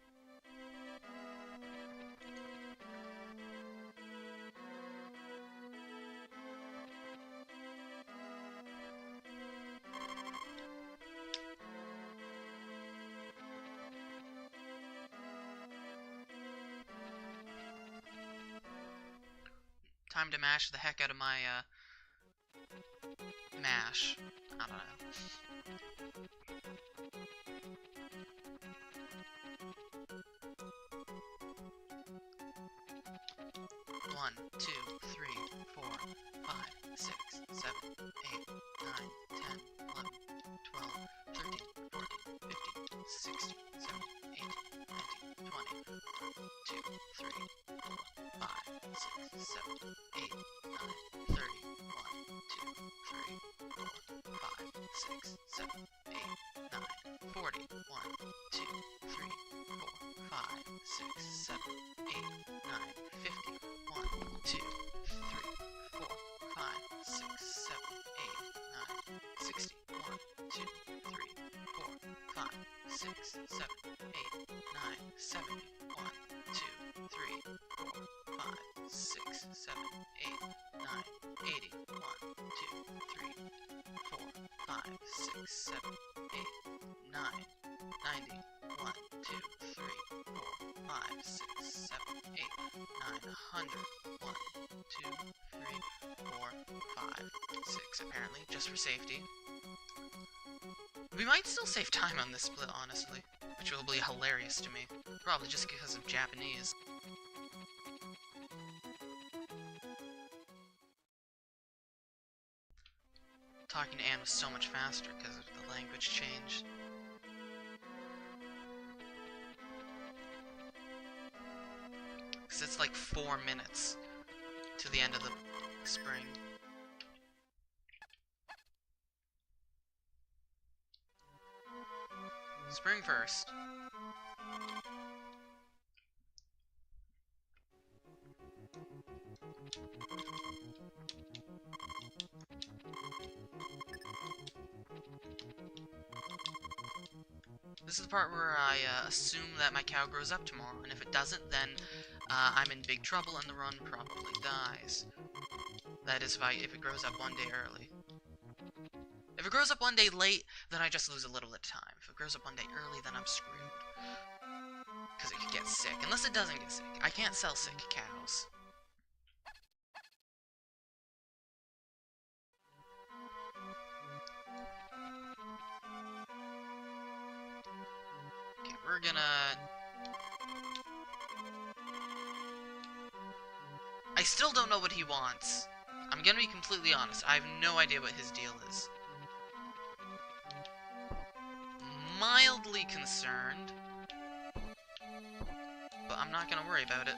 Time to mash the heck out of my, mash. I don't know. One, 2, 3, 4, 5, 6, 7, 8, 9, 10, 11, 12, 13, 14, 15, 16, 17, 18, 19, 20, 2, 3, 4, 5, 6, 7, 8, 9, 30, 1, 2, 3, 4, 5, 6, 7, 8, 9, 40, 1, 2, 3, 4, 5, 6, 7, 8, 9, 50, 1, 2, 3, 4, 5, 6, 7, 8, 9, 60, 1, 2, 3, 4, 5, 6, 7, 8, 9, 70, 6, 7, 8, 9, 80, 1, 2, 3, 4, 5, 6, 7, 8, 9, 90, 1, 2, 3, 4, 5, 6, 7, 8, 9, 100, 1, 2, 3, 4, 5, 6, apparently, just for safety. We might still save time on this split, honestly, which will be hilarious to me, probably just because of Japanese. Talking to Anne was so much faster because of the language change. Because it's like 4 minutes to the end of the spring. Spring 1st. This is the part where I assume that my cow grows up tomorrow, and if it doesn't, then I'm in big trouble and the run probably dies. That is if it grows up one day early. If it grows up one day late, then I just lose a little bit of time. If it grows up one day early, then I'm screwed. Because it could get sick. Unless it doesn't get sick. I can't sell sick cows. Okay, we're gonna... I still don't know what he wants. I'm gonna be completely honest. I have no idea what his deal is. Mildly concerned, but I'm not gonna worry about it.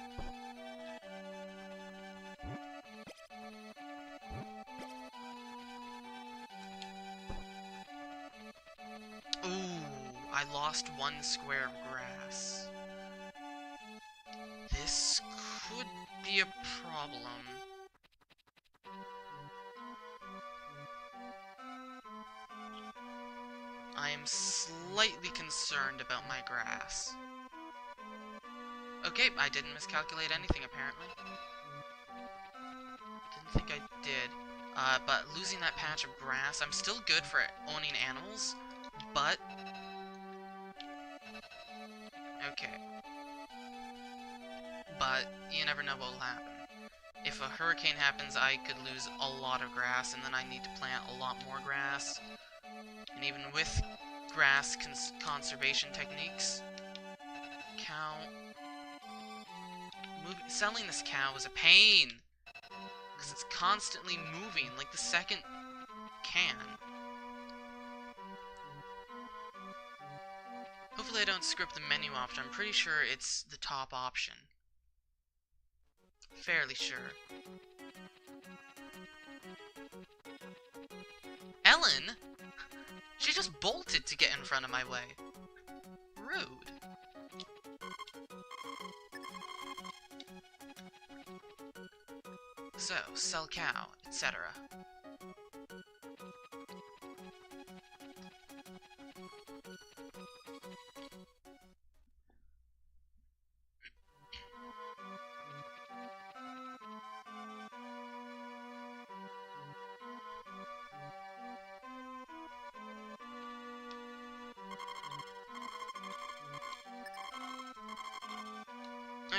Ooh, I lost 1 square of grass. This could be a problem. I am slightly concerned about my grass. Okay, I didn't miscalculate anything, apparently. Didn't think I did. But losing that patch of grass, I'm still good for owning animals, but... Okay. But you never know what will happen. If a hurricane happens, I could lose a lot of grass, and then I need to plant a lot more grass. And even with grass conservation techniques, selling this cow is a pain, because it's constantly moving, like the second can. Hopefully I don't screw up the menu option. I'm pretty sure it's the top option. Fairly sure. Ellen? She just bolted to get in front of my way. Rude. So, sell cow, etc.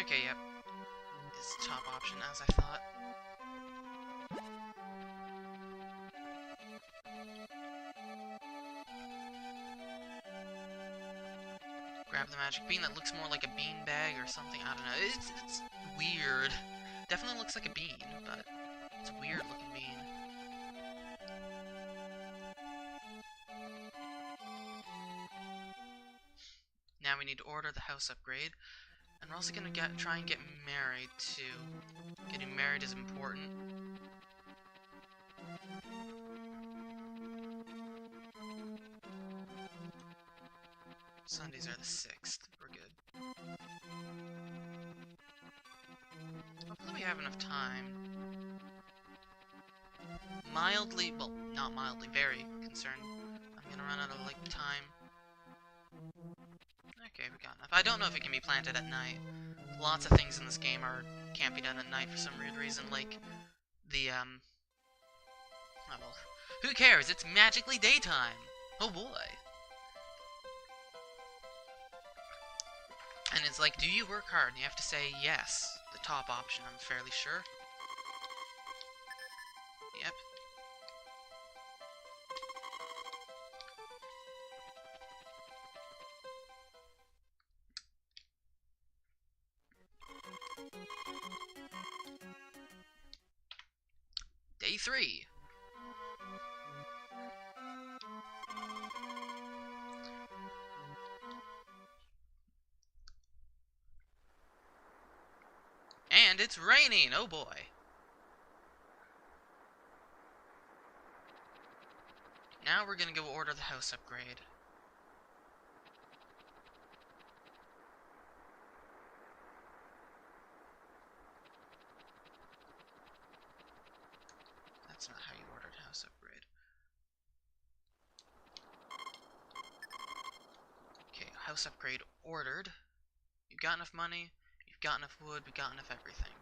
Okay, yep. It's the top option, as I thought. Grab the magic bean that looks more like a bean bag or something. I don't know. It's weird. Definitely looks like a bean, but it's a weird looking bean. Now we need to order the house upgrade. And we're also gonna try and get married, too. Getting married is important. Sundays are the 6th. We're good. Hopefully we have enough time. Mildly, well, not mildly, very concerned. I'm gonna run out of, like, time. Okay, we got enough. I don't know if it can be planted at night. Lots of things in this game can't be done at night for some weird reason, like the, oh well, who cares? It's magically daytime! Oh boy! And it's like, do you work hard? And you have to say yes, the top option, I'm fairly sure. Yep. Day 3. And it's raining! Oh boy. Now we're gonna go order the house upgrade. That's not how you ordered house upgrade. Okay, house upgrade ordered. You've got enough money, you've got enough wood, we've got enough everything.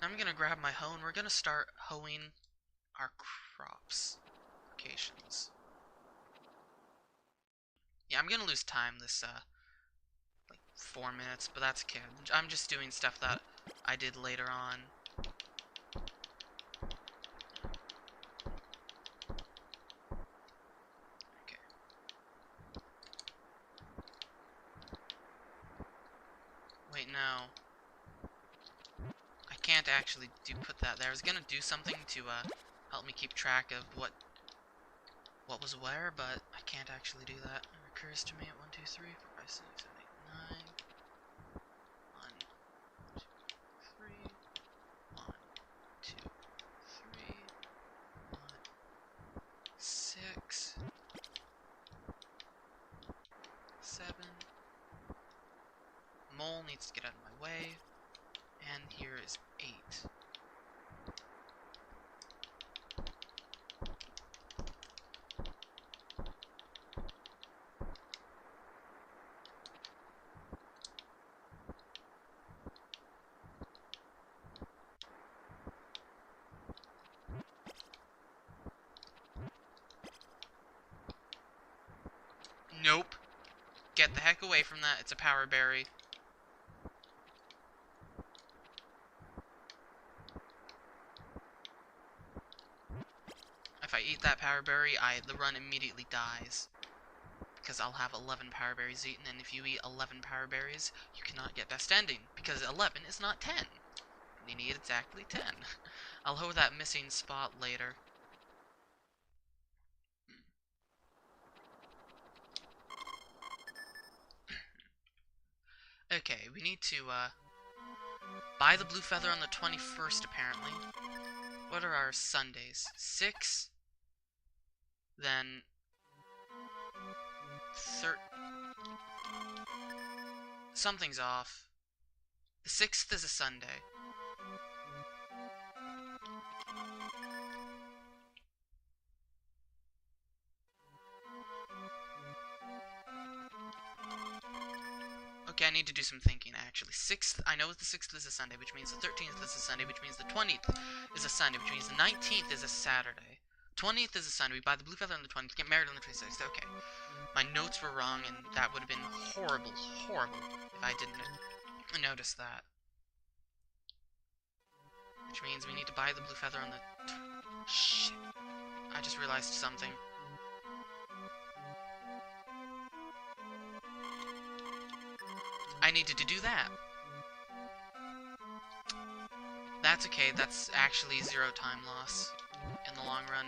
I'm gonna grab my hoe and we're gonna start hoeing our crops. Locations. Yeah, I'm gonna lose time this, like 4 minutes, but that's okay. I'm just doing stuff that I did later on. Okay. Wait, no. I can't actually put that there. I was gonna do something to, help me keep track of what was where, but I can't actually do that. It occurs to me at 1, 2, 3, 4, 5, 6, 7, 8, 9. 1, 2, 3. 1, 2, 3. 1, 6. 7. Mole needs to get out of my way. And here is 8. Nope. Get the heck away from that. It's a power berry. If I eat that power berry, the run immediately dies. Because I'll have 11 power berries eaten, and if you eat 11 power berries, you cannot get best ending. Because 11 is not 10. You need exactly 10. I'll hoe that missing spot later. Okay, we need to, buy the blue feather on the 21st, apparently. What are our Sundays? 6? Then... Something's off. The 6th is a Sunday. Okay, I need to do some thinking, actually. 6th, I know the 6th is a Sunday, which means the 13th is a Sunday, which means the 20th is a Sunday, which means the 19th is a Saturday. 20th is a Sunday, we buy the blue feather on the 20th, get married on the 26th, okay. My notes were wrong, and that would have been horrible, horrible, if I didn't notice that. Which means we need to buy the blue feather on the... Shit. I just realized something. I needed to do that. That's okay, that's actually 0 time loss in the long run.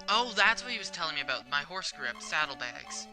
Oh, that's what he was telling me about, my horse grip, saddlebags.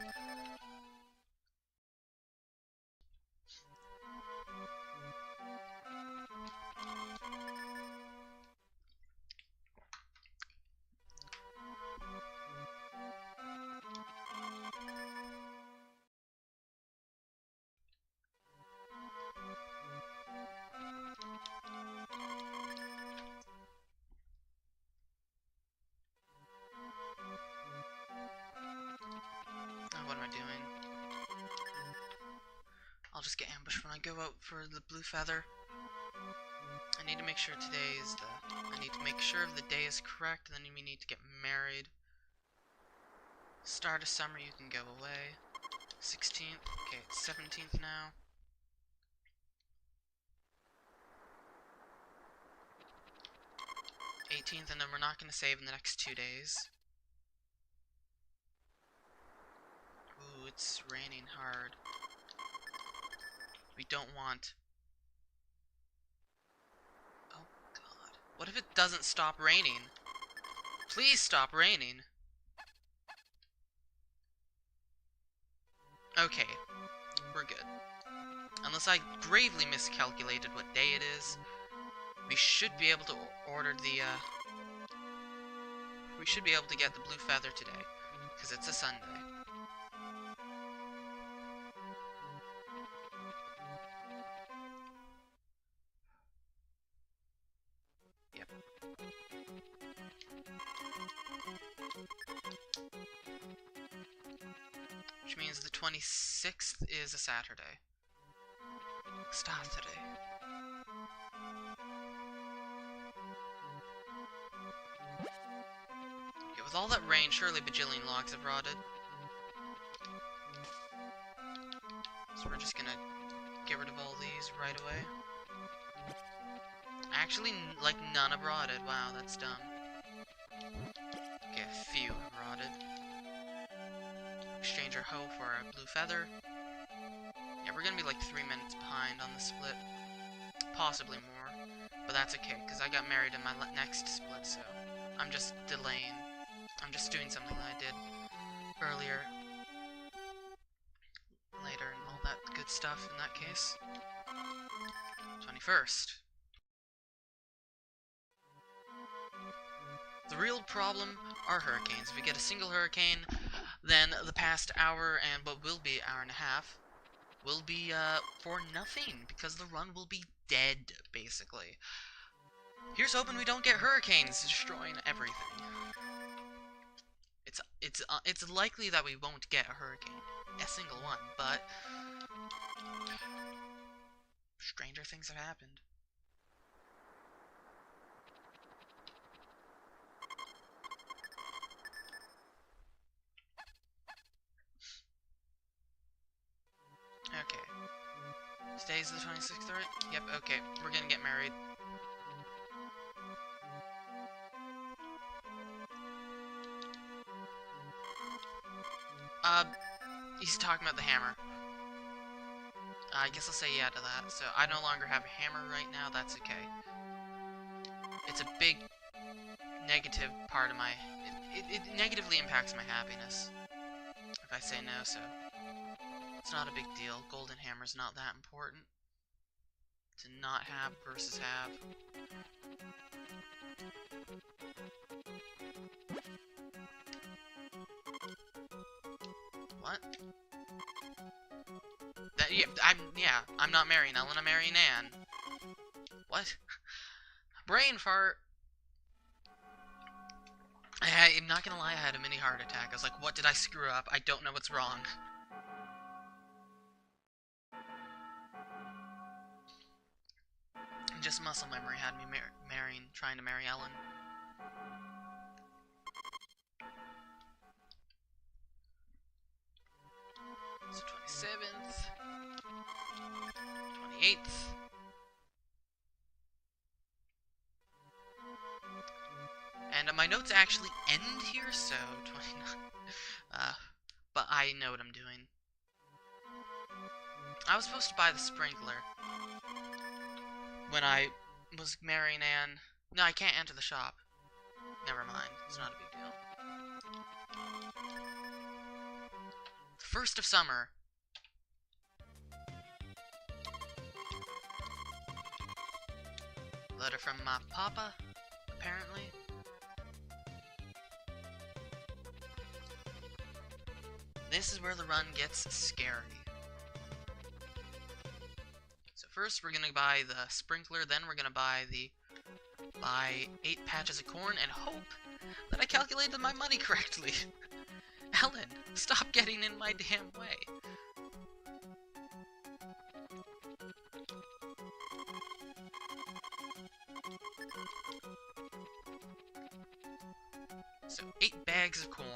just get ambushed when I go out for the blue feather. I need to make sure today is I need to make sure the day is correct, and then we need to get married. Start of summer, you can go away. 16th, okay, it's 17th now. th, and then we're not going to save in the next 2 days. Ooh, it's raining hard. We don't want... Oh, God. What if it doesn't stop raining? Please stop raining. Okay, we're good. Unless I gravely miscalculated what day it is, we should be able to order the, we should be able to get the blue feather today, because it's a Sunday. Yep. Which means the 26th is a Saturday. Saturday. Okay, with all that rain, surely bajillion logs have rotted. So we're just gonna get rid of all these right away. Actually, like, none have rotted. Wow, that's dumb. Okay, a few have rotted. Exchange our hoe for our blue feather. Yeah, we're gonna be like 3 minutes behind on the split. Possibly more. But that's okay, because I got married in my next split, so I'm just delaying. I'm just doing something that I did earlier. Later, and all that good stuff in that case. 21st. The real problem are hurricanes. If we get a single hurricane, then the past hour and what will be hour and a half will be for nothing, because the run will be dead, basically. Here's hoping we don't get hurricanes destroying everything. It's likely that we won't get a hurricane, a single one, but stranger things have happened. Okay. Today's the 26th, right? Yep, okay. We're gonna get married. He's talking about the hammer. I guess I'll say yeah to that. So, I no longer have a hammer right now, that's okay. It's a big negative part of my... It negatively impacts my happiness if I say no, so... It's not a big deal. Golden hammer's not that important to not have versus have. What? That, yeah, I'm not marrying Ellen, I'm marrying Anne. What? Brain fart! I'm not gonna lie, I had a mini heart attack. I was like, what did I screw up? I don't know what's wrong. Just muscle memory had me trying to marry Ellen. So 27th, 28th. And my notes actually end here, so 29. But I know what I'm doing. I was supposed to buy the sprinkler when I was marrying Anne. No, I can't enter the shop. Never mind. It's not a big deal. 1st of summer. Letter from my papa, apparently. This is where the run gets scary. So first we're gonna buy the sprinkler, then we're gonna buy 8 patches of corn and hope that I calculated my money correctly. Ellen, stop getting in my damn way. So 8 bags of corn.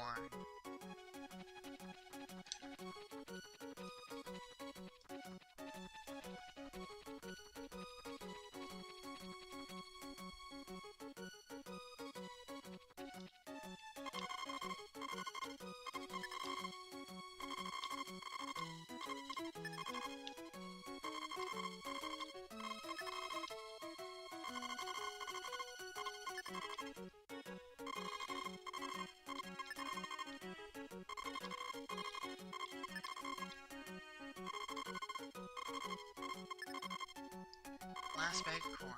Last bag of corn.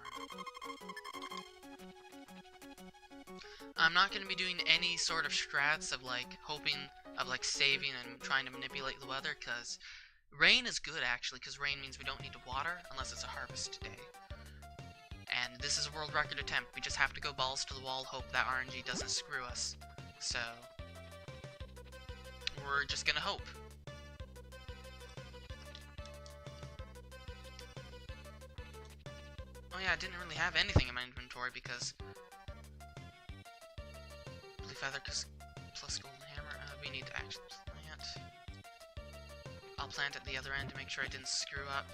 I'm not going to be doing any sort of strats of like hoping of like saving and trying to manipulate the weather, because rain is good actually, because rain means we don't need to water unless it's a harvest day. And this is a world record attempt. We just have to go balls to the wall, hope that RNG doesn't screw us. So we're just gonna hope. Oh yeah, I didn't really have anything in my inventory because blue feather plus golden hammer. We need to actually plant. I'll plant at the other end to make sure I didn't screw up.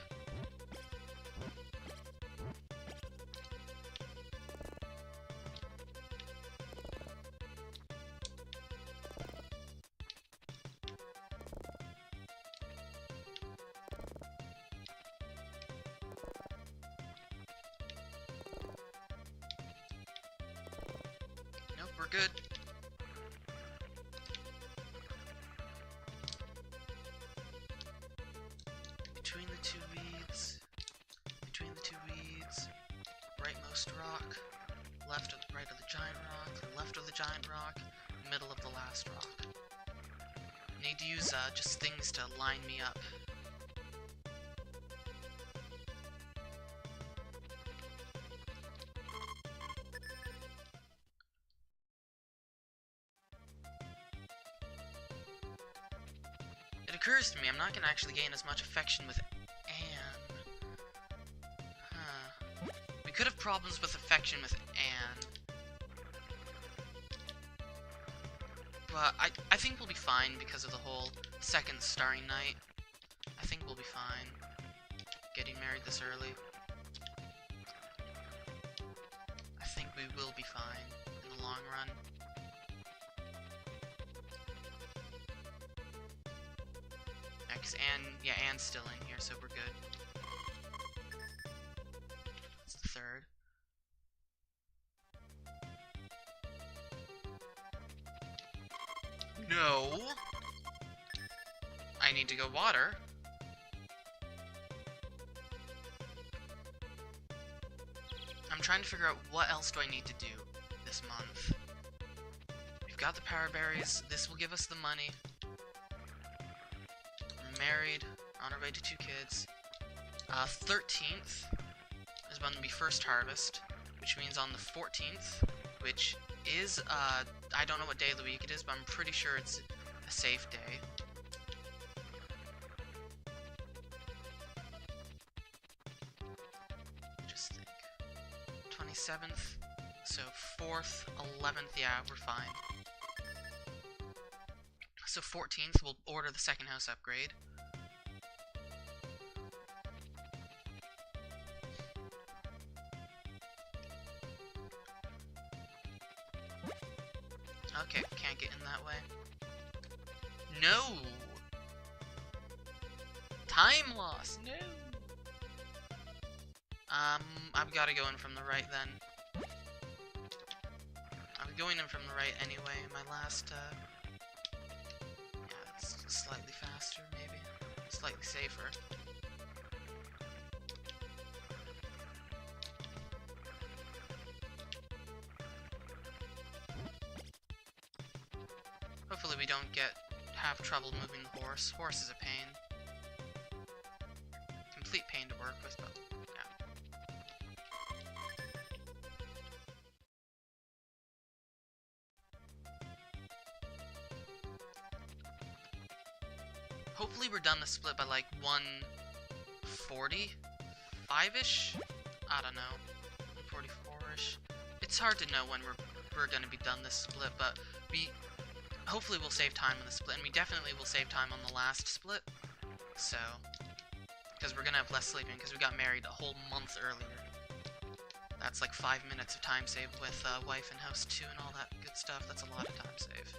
Nope, we're good. Between the two weeds, rightmost rock, right of the giant rock, left of the giant rock, middle of the last rock. Need to use just things to line me up. It occurs to me I'm not going to actually gain as much affection with Anne. Huh. We could have problems with affection with Anne. But I think we'll be fine because of the whole second starry night. I think we'll be fine getting married this early. I think we will be fine in the long run. Anne's still in here, so we're good. It's the third. No! I need to go water. I'm trying to figure out what else do I need to do this month. We've got the power berries. This will give us the money. We're married. On our way to 2 kids. 13th is when we first harvest, which means on the 14th, which is, I don't know what day of the week it is, but I'm pretty sure it's a safe day. Just think. 27th, so 4th, 11th, yeah, we're fine. So 14th, we'll order the second house upgrade. Okay, can't get in that way. No! Time loss! No! I've gotta go in from the right then. I'm going in from the right anyway. My last, yeah, it's slightly faster, maybe. Slightly safer. Hopefully we don't have trouble moving the horse. Horse is a pain. Complete pain to work with, but yeah. Hopefully we're done the split by like 1:45-ish? I don't know. 1:44-ish. It's hard to know when we're we're going to be done this split, but hopefully we'll save time on the split, and we definitely will save time on the last split, so, because we're going to have less sleeping, because we got married a whole month earlier. That's like 5 minutes of time saved with wife and house 2 and all that good stuff. That's a lot of time saved.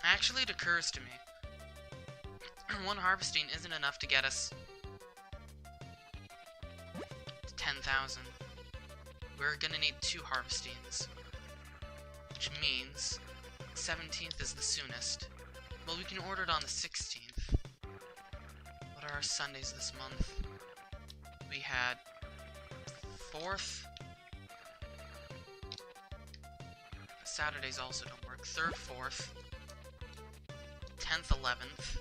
Actually, it occurs to me, one harvesting isn't enough to get us to 10,000. We're gonna need 2 harvestings, which means 17th is the soonest. Well, we can order it on the 16th. What are our Sundays this month? We had 4th. Saturdays also don't work. 3rd, 4th. 10th, 11th.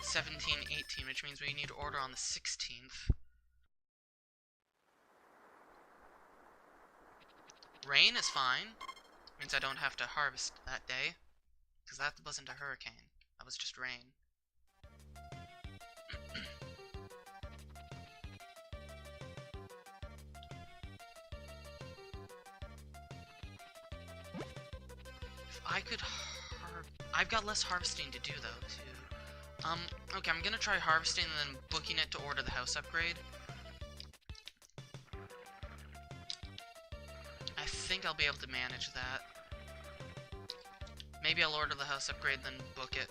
17, 18, which means we need to order on the 16th. Rain is fine. Means I don't have to harvest that day. Because that wasn't a hurricane. That was just rain. If I could I've got less harvesting to do, though, too. Okay, I'm gonna try harvesting and then booking it to order the house upgrade. I think I'll be able to manage that. Maybe I'll order the house upgrade, then book it.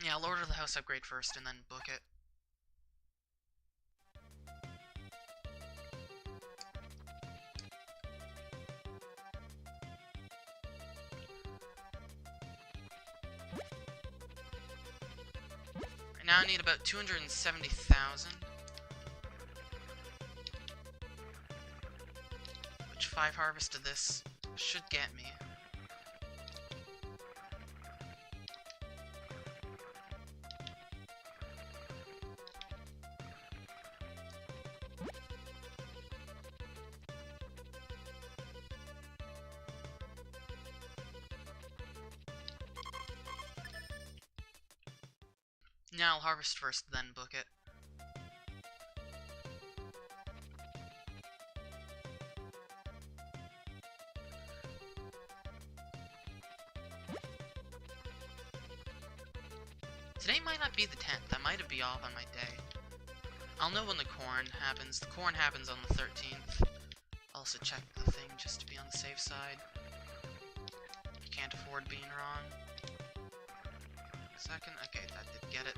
Yeah, I'll order the house upgrade first and then book it. Now I need about 270,000. Which 5 harvests of this should get me. Now I'll harvest first, then book it. Today might not be the 10th. I might be off on my day. I'll know when the corn happens. The corn happens on the 13th. I'll also check the thing just to be on the safe side. Can't afford being wrong. Second, okay, that did get it.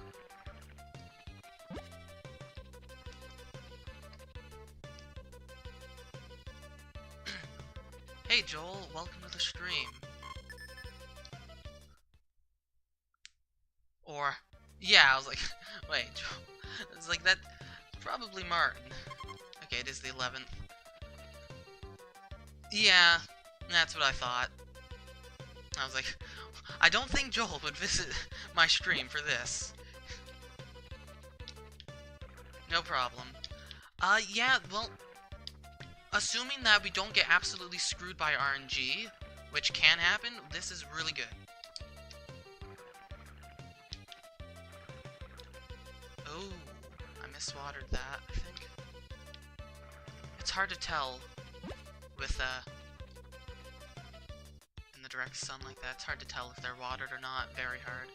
Hey Joel, welcome to the stream. Or, yeah, I was like, wait, Joel. It's like that, probably Martin. Okay, it is the 11th. Yeah, that's what I thought. I was like, I don't think Joel would visit my stream for this. No problem. Yeah, well, assuming that we don't get absolutely screwed by RNG, which can happen, this is really good. Oh, I miswatered that, I think. It's hard to tell with, in the direct sun like that. It's hard to tell if they're watered or not. Very hard.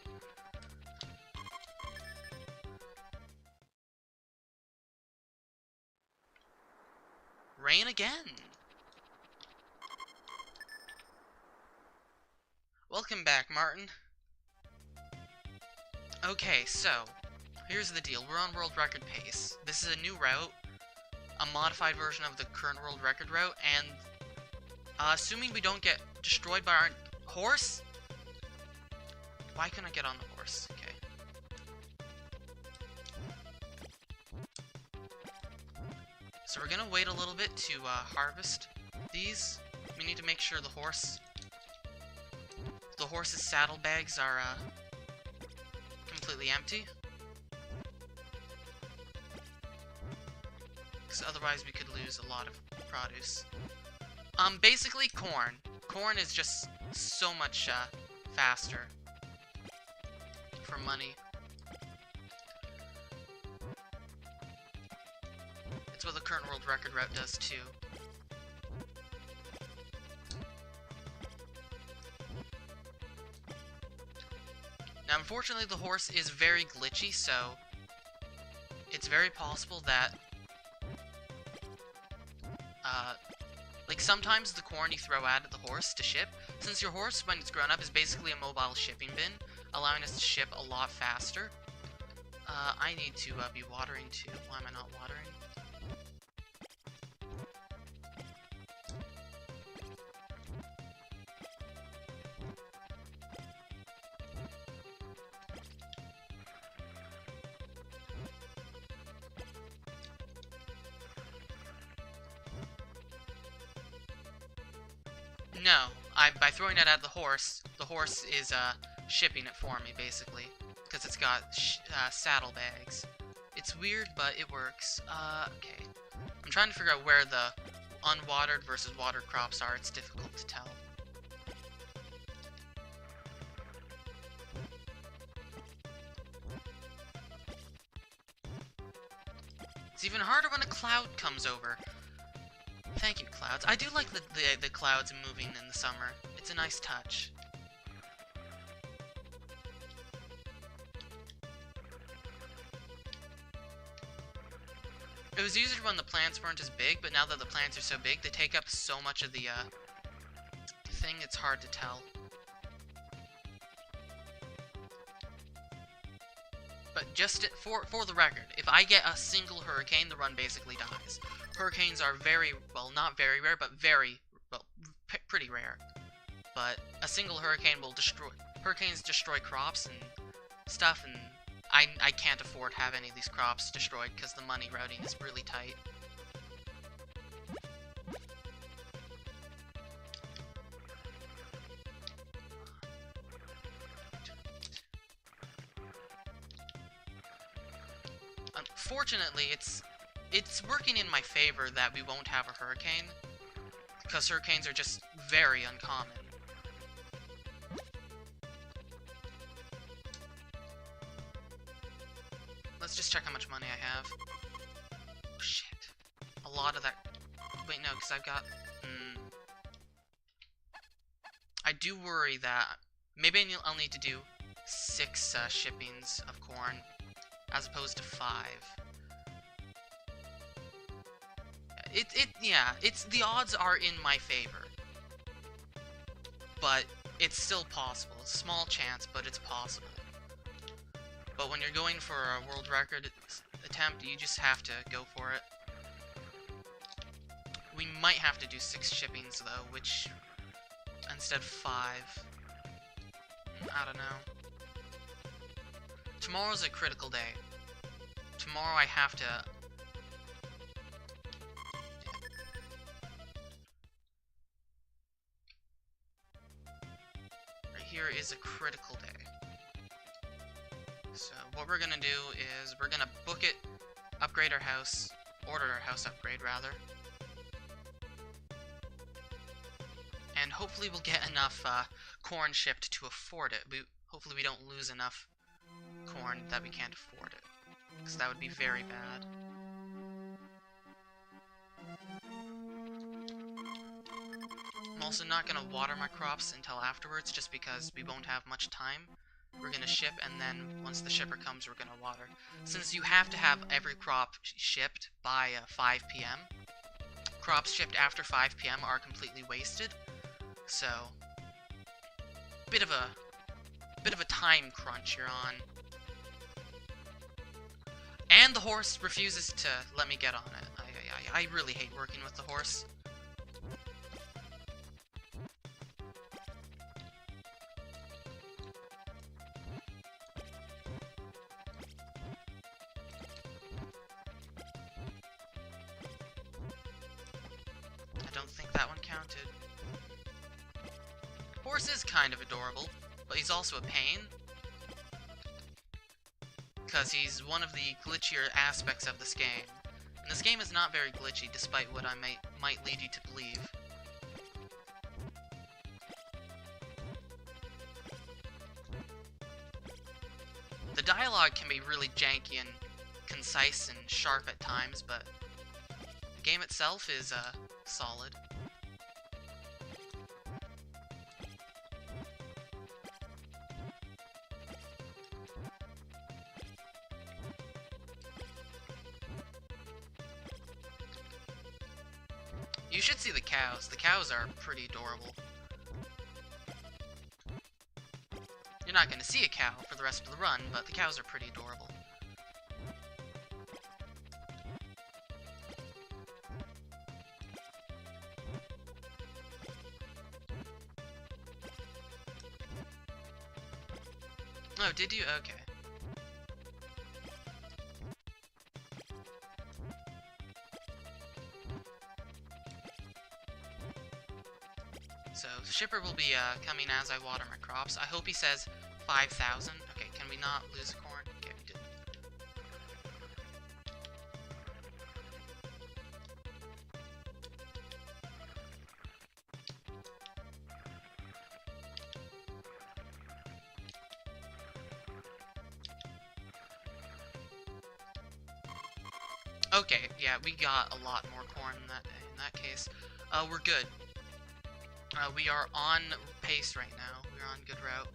Rain again! Welcome back, Martin. Okay, so, here's the deal. We're on world record pace. This is a new route, a modified version of the current world record route, and assuming we don't get destroyed by our horse? Why couldn't I get on the horse? Okay. So we're gonna wait a little bit to harvest these. We need to make sure the horse the horse's saddlebags are completely empty. Because otherwise we could lose a lot of produce. Basically corn. Corn is just so much faster for money. It's what the current world record route does too. Now, unfortunately, the horse is very glitchy, so it's very possible that, like, sometimes the corn you throw at the horse to ship, since your horse, when it's grown up, is basically a mobile shipping bin, allowing us to ship a lot faster. I need to be watering too. Why am I not watering? No, by throwing it at the horse is shipping it for me, basically, because it's got saddlebags. It's weird, but it works. Okay. I'm trying to figure out where the unwatered versus watered crops are. It's difficult to tell. It's even harder when a cloud comes over. Thank you, clouds. I do like the clouds moving in the summer. It's a nice touch. It was easier when the plants weren't as big, but now that the plants are so big, they take up so much of the thing, it's hard to tell. But just for the record, if I get a single hurricane, the run basically dies. Hurricanes are very, well, not very rare, but very, well, pretty rare. But a single hurricane will destroy, hurricanes destroy crops and stuff, and I can't afford to have any of these crops destroyed because the money routing is really tight. Unfortunately, it's working in my favor that we won't have a hurricane, because hurricanes are just very uncommon. Let's just check how much money I have. Oh, shit. A lot of that... Wait, no, because I've got... I do worry that maybe I'll need to do 6 shippings of corn, as opposed to 5. The odds are in my favor. But it's still possible. It's a small chance, but it's possible. But when you're going for a world record attempt, you just have to go for it. We might have to do 6 shippings, though, which... instead of 5. I don't know. Tomorrow's a critical day. Tomorrow I have to... Right here is a critical day. So what we're gonna do is we're gonna book it, upgrade our house, order our house upgrade rather, and hopefully we'll get enough corn shipped to afford it. Hopefully we don't lose enough corn that we can't afford it, because that would be very bad. I'm also not gonna water my crops until afterwards, just because we won't have much time. We're gonna ship, and then once the shipper comes, we're gonna water. Since you have to have every crop shipped by 5 p.m., crops shipped after 5 p.m. are completely wasted. So, bit of a time crunch you're on. And the horse refuses to let me get on it. I really hate working with the horse. I don't think that one counted. Horse is kind of adorable, but he's also a pain. Because he's one of the glitchier aspects of this game. And this game is not very glitchy, despite what I might lead you to believe. The dialogue can be really janky and concise and sharp at times, but the game itself is solid. You should see the cows. The cows are pretty adorable. You're not going to see a cow for the rest of the run, but the cows are pretty adorable. Oh, did you? Okay. So, Shipper will be coming as I water my crops. I hope he says 5,000. Okay, can we not lose a corn? Okay, we did. Okay, yeah, we got a lot more corn in that case. We're good. We are on pace right now. We're on good route.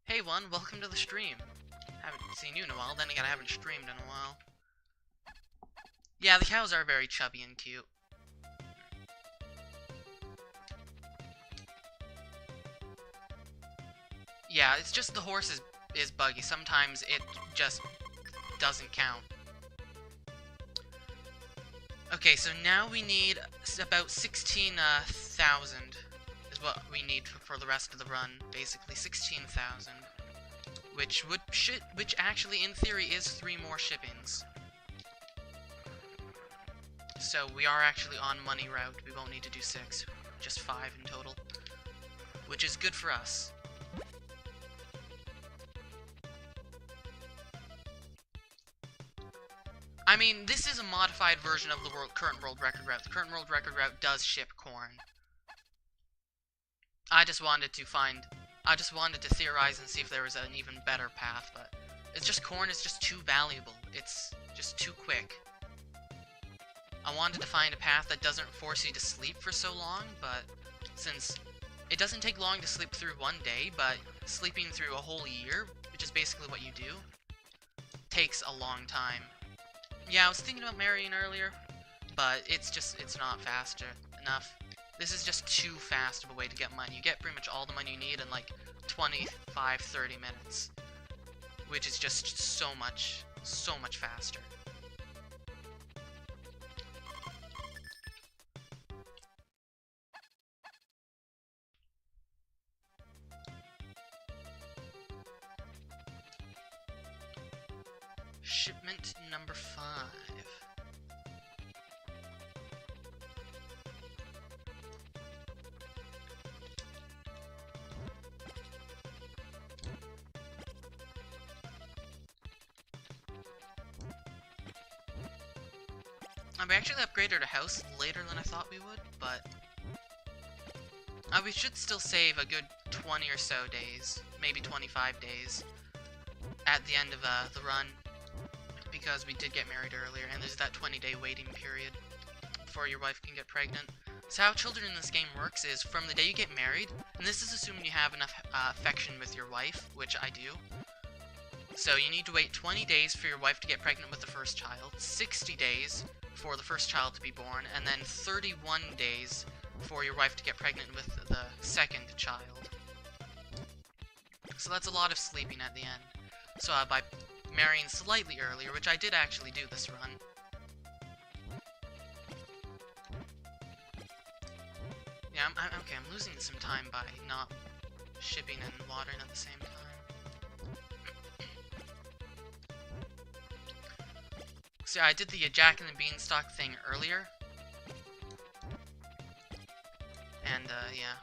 Hey, one, welcome to the stream. Haven't seen you in a while. Then again, I haven't streamed in a while. Yeah, the cows are very chubby and cute. Yeah, it's just the horse is buggy. Sometimes it just doesn't count. Okay, so now we need about 16,000 is what we need for the rest of the run. Basically, 16,000, which actually in theory is 3 more shippings. So we are actually on money route. We won't need to do 6, just 5 in total, which is good for us. I mean, this is a modified version of the current world record route. The current world record route does ship corn. I just wanted to theorize and see if there was an even better path, but it's just corn is just too valuable. It's just too quick. I wanted to find a path that doesn't force you to sleep for so long, but since it doesn't take long to sleep through one day, but sleeping through a whole year, which is basically what you do, takes a long time. Yeah, I was thinking about marrying earlier, but it's not fast enough. This is just too fast of a way to get money. You get pretty much all the money you need in like 25, 30 minutes, which is just so much faster. Shipment number 5. We actually upgraded our house later than I thought we would, but we should still save a good 20 or so days, maybe 25 days, at the end of the run, because we did get married earlier, and there's that 20-day waiting period before your wife can get pregnant. So how children in this game works is from the day you get married, and this is assuming you have enough affection with your wife, which I do. So you need to wait 20 days for your wife to get pregnant with the first child, 60 days for the first child to be born, and then 31 days for your wife to get pregnant with the second child. So that's a lot of sleeping at the end. So by marrying slightly earlier, which I did actually do this run. Yeah, I'm losing some time by not shipping and watering at the same time. So yeah, I did the Jack and the Beanstalk thing earlier. And, yeah.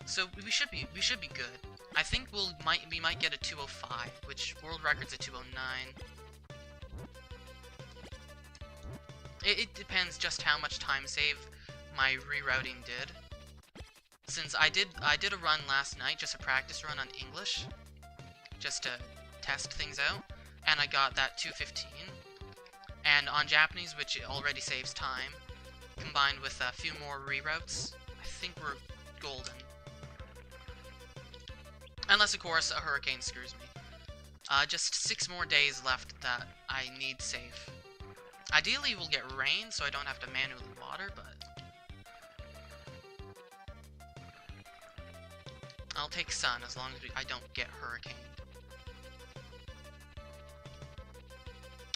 So we should be good. I think we might get a 205, which world record's a 209. It depends just how much time save my rerouting did. Since I did a run last night, just a practice run on English, just to test things out, and I got that 215. And on Japanese, which already saves time, combined with a few more reroutes, I think we're golden. Unless, of course, a hurricane screws me. Just 6 more days left that I need save. Ideally, we'll get rain, so I don't have to manually water, but I'll take sun as long as I don't get hurricaned.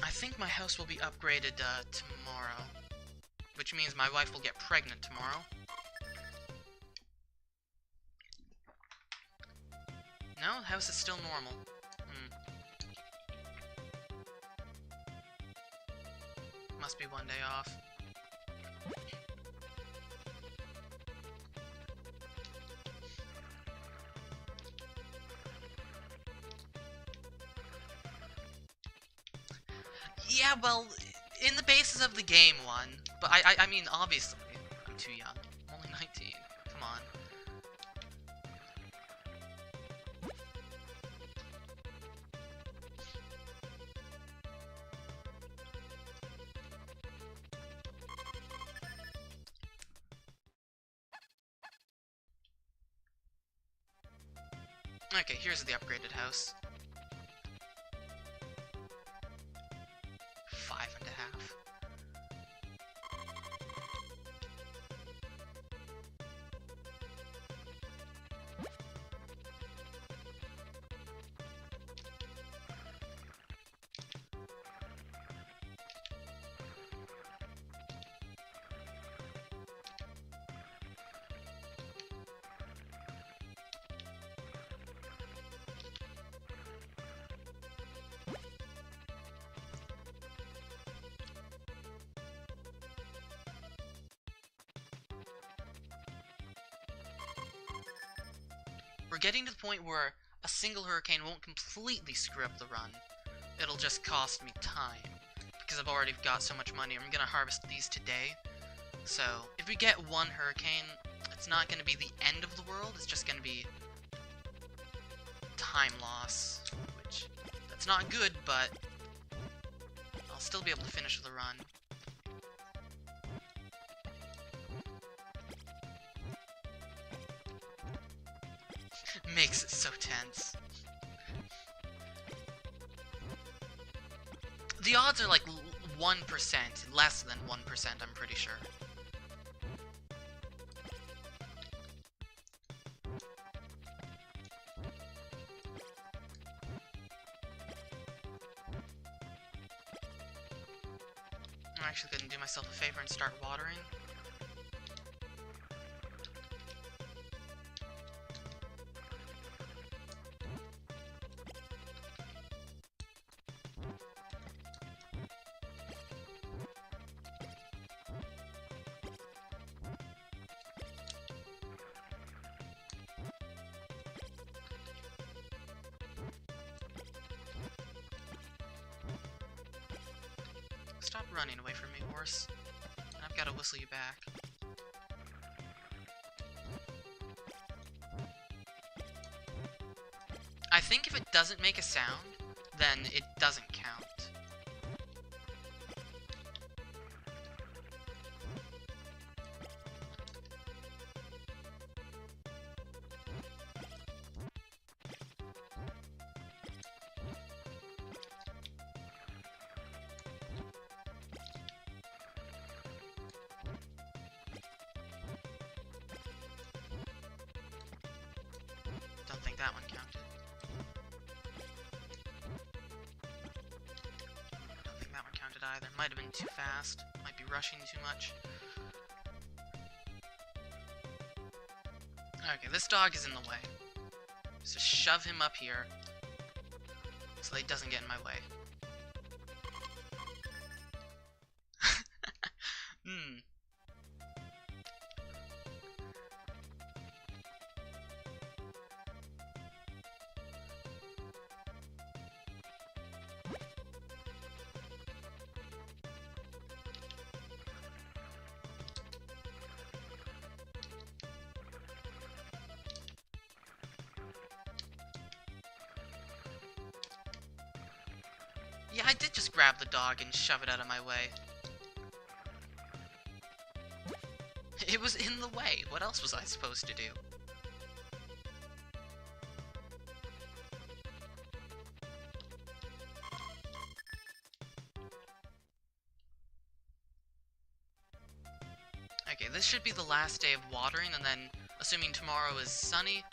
I think my house will be upgraded tomorrow, which means my wife will get pregnant tomorrow. No, the house is still normal. Must be one day off. Yeah, well, in the basis of the game one, but I mean, obviously, I'm too young. I'm only 19. Come on. Okay, here's the upgraded house. 5.5. We're getting to the point where a single hurricane won't completely screw up the run. It'll just cost me time, because I've already got so much money. I'm gonna harvest these today. So, if we get one hurricane, it's not gonna be the end of the world, it's just gonna be time loss, which, that's not good, but I'll still be able to finish the run. Makes it so tense. The odds are like 1%, less than 1%, I'm pretty sure. I'm actually gonna do myself a favor and start watering. Stop running away from me, horse. I've got to whistle you back. I think if it doesn't make a sound, then it doesn't count. Don't think that one counted. Don't think that one counted either. Might have been too fast. Might be rushing too much. Okay, this dog is in the way. Just shove him up here so that he doesn't get in my way. I did just grab the dog and shove it out of my way. It was in the way. What else was I supposed to do? Okay, this should be the last day of watering, and then, assuming tomorrow is sunny,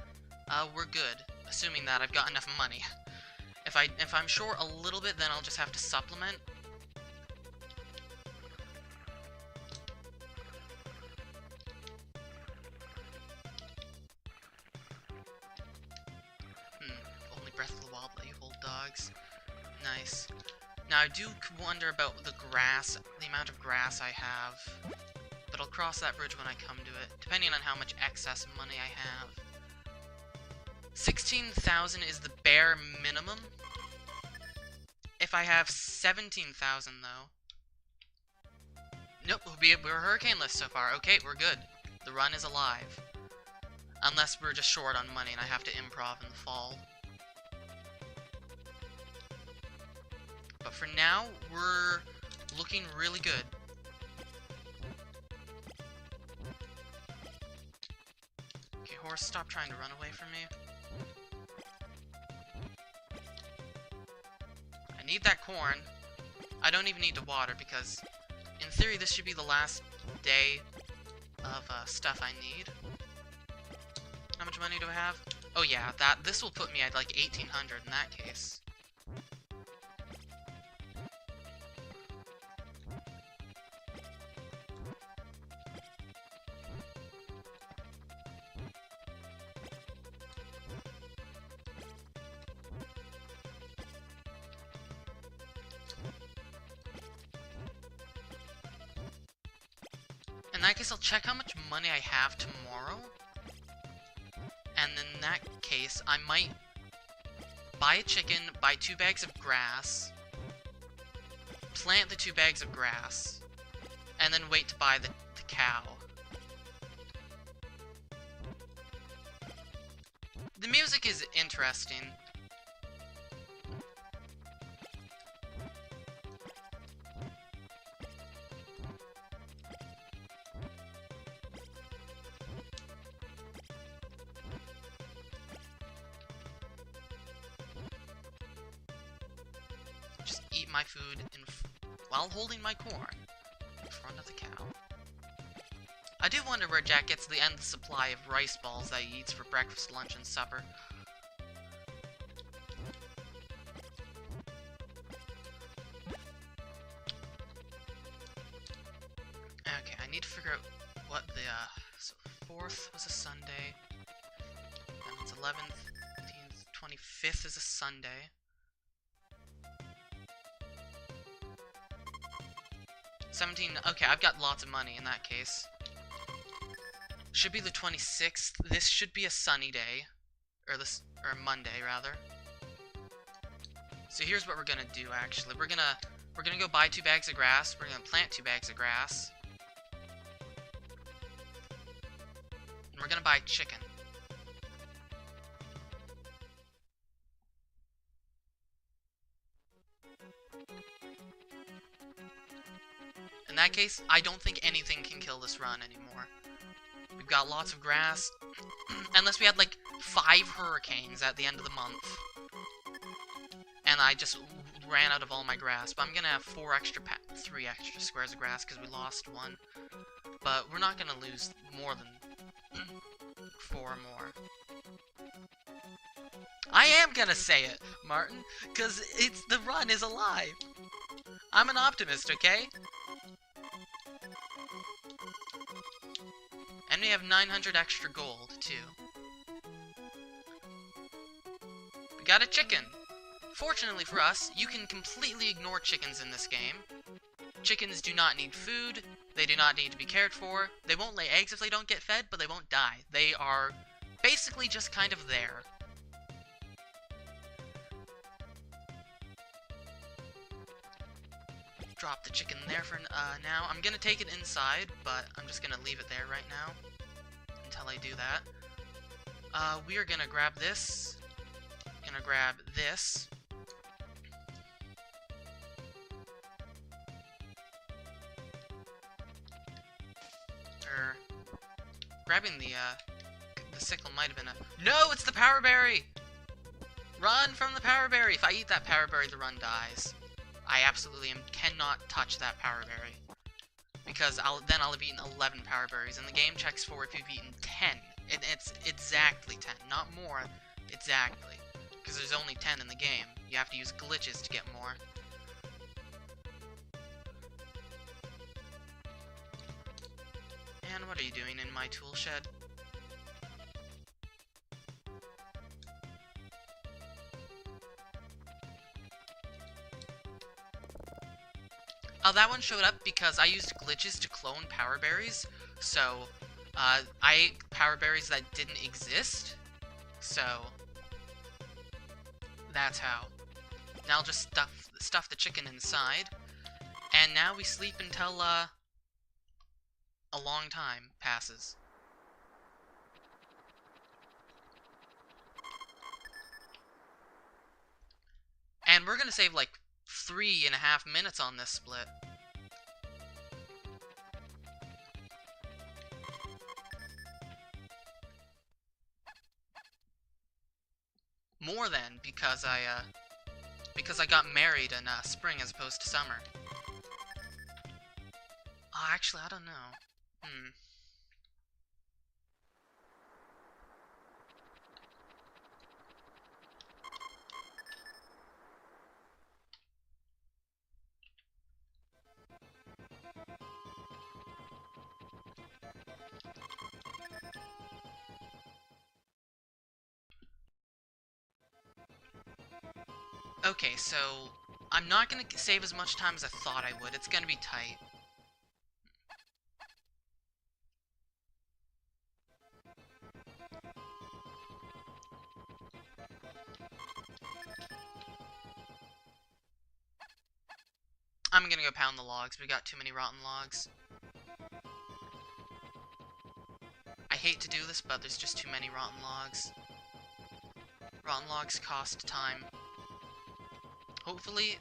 we're good. Assuming that I've got enough money. If I'm short a little bit, then I'll just have to supplement. Only Breath of the Wild let you hold dogs. Nice. Now, I do wonder about the grass, the amount of grass I have. But I'll cross that bridge when I come to it, depending on how much excess money I have. 16,000 is the bare minimum. If I have 17,000, though... Nope, we're hurricaneless so far. Okay, we're good. The run is alive. Unless we're just short on money and I have to improv in the fall. But for now, we're looking really good. Okay, horse, stop trying to run away from me. I need that corn. I don't even need to water because, in theory, this should be the last day of stuff I need. How much money do I have? Oh yeah, this will put me at like 1,800 in that case. In that case, I'll check how much money I have tomorrow. And in that case, I might buy a chicken, buy 2 bags of grass, plant the 2 bags of grass, and then wait to buy the cow. The music is interesting. Just eat my food while holding my corn in front of the cow. I do wonder where Jack gets the endless supply of rice balls that he eats for breakfast, lunch, and supper. Okay, I need to figure out what the, so 4th was a Sunday, and it's 11th, 15th, 25th is a Sunday. 17, okay, I've got lots of money in that case. Should be the 26th. This should be a sunny day. Or Monday, rather. So here's what we're gonna do, actually. We're gonna go buy 2 bags of grass. We're gonna plant 2 bags of grass. And we're gonna buy chicken. In that case, I don't think anything can kill this run anymore. We've got lots of grass. Unless we had like 5 hurricanes at the end of the month. And I just ran out of all my grass. But I'm gonna have 3 extra squares of grass because we lost 1. But we're not gonna lose more than 4 more. I am gonna say it, Martin, because the run is alive. I'm an optimist, okay? And we have 900 extra gold, too. We got a chicken! Fortunately for us, you can completely ignore chickens in this game. Chickens do not need food, they do not need to be cared for, they won't lay eggs if they don't get fed, but they won't die. They are basically just kind of there. Drop the chicken there for now. I'm gonna take it inside, but I'm just gonna leave it there right now until I do that. We are gonna grab this. Gonna grab this. Or grabbing the sickle might have been a... No, it's the power berry! Run from the power berry! If I eat that power berry, the run dies. I absolutely cannot touch that power berry. Because I'll have eaten 11 power berries, and the game checks for if you've eaten 10. It's exactly 10, not more, exactly. Because there's only 10 in the game. You have to use glitches to get more. And what are you doing in my tool shed? Oh, that one showed up because I used glitches to clone power berries. So, I ate power berries that didn't exist. So, that's how. Now I'll just stuff the chicken inside. And now we sleep until, a long time passes. And we're gonna save, like, 3.5 minutes on this split. More than, because I got married in, spring as opposed to summer. Oh, actually, I don't know. Okay, so I'm not gonna save as much time as I thought I would. It's gonna be tight. I'm gonna go pound the logs. We got too many rotten logs. I hate to do this, but there's just too many rotten logs. Rotten logs cost time. Hopefully,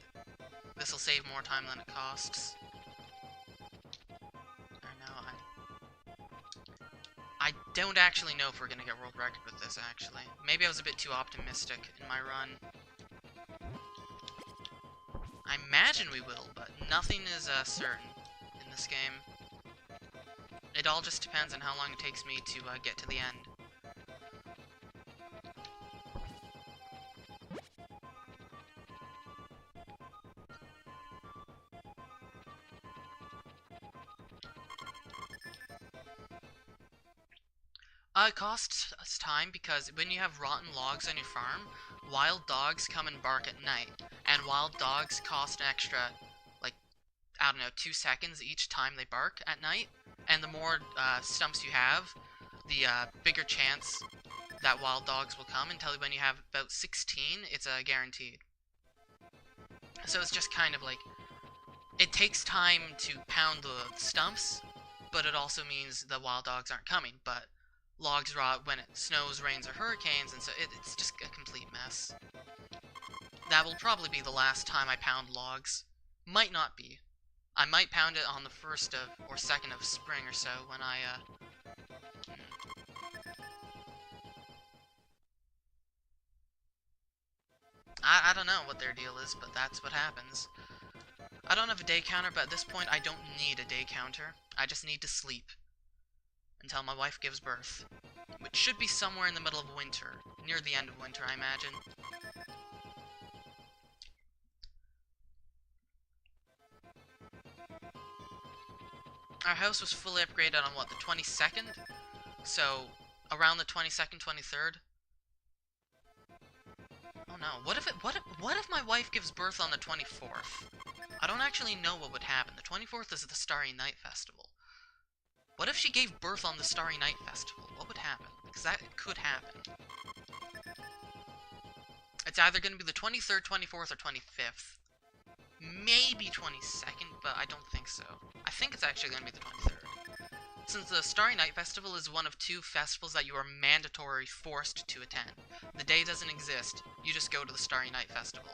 this will save more time than it costs. Or no, I don't actually know if we're gonna get world record with this, actually. Maybe I was a bit too optimistic in my run. I imagine we will, but nothing is certain in this game. It all just depends on how long it takes me to get to the end. It costs us time because when you have rotten logs on your farm, wild dogs come and bark at night. And wild dogs cost an extra, like, I don't know, 2 seconds each time they bark at night. And the more stumps you have, the bigger chance that wild dogs will come until when you have about 16, it's guaranteed. So it's just kind of like, it takes time to pound the stumps, but it also means the wild dogs aren't coming. But logs rot when it snows, rains, or hurricanes, and so it's just a complete mess. That will probably be the last time I pound logs. Might not be. I might pound it on the 1st or 2nd of spring or so when I don't know what their deal is, but that's what happens. I don't have a day counter, but at this point I don't need a day counter. I just need to sleep. Until my wife gives birth. Which should be somewhere in the middle of winter. Near the end of winter, I imagine. Our house was fully upgraded on, what, the 22nd? So, around the 22nd, 23rd? Oh no, what if my wife gives birth on the 24th? I don't actually know what would happen. The 24th is the Starry Night Festival. What if she gave birth on the Starry Night Festival? What would happen? Because that could happen. It's either going to be the 23rd, 24th, or 25th. Maybe 22nd, but I don't think so. I think it's actually going to be the 23rd. Since the Starry Night Festival is one of 2 festivals that you are mandatory forced to attend. The day doesn't exist, you just go to the Starry Night Festival.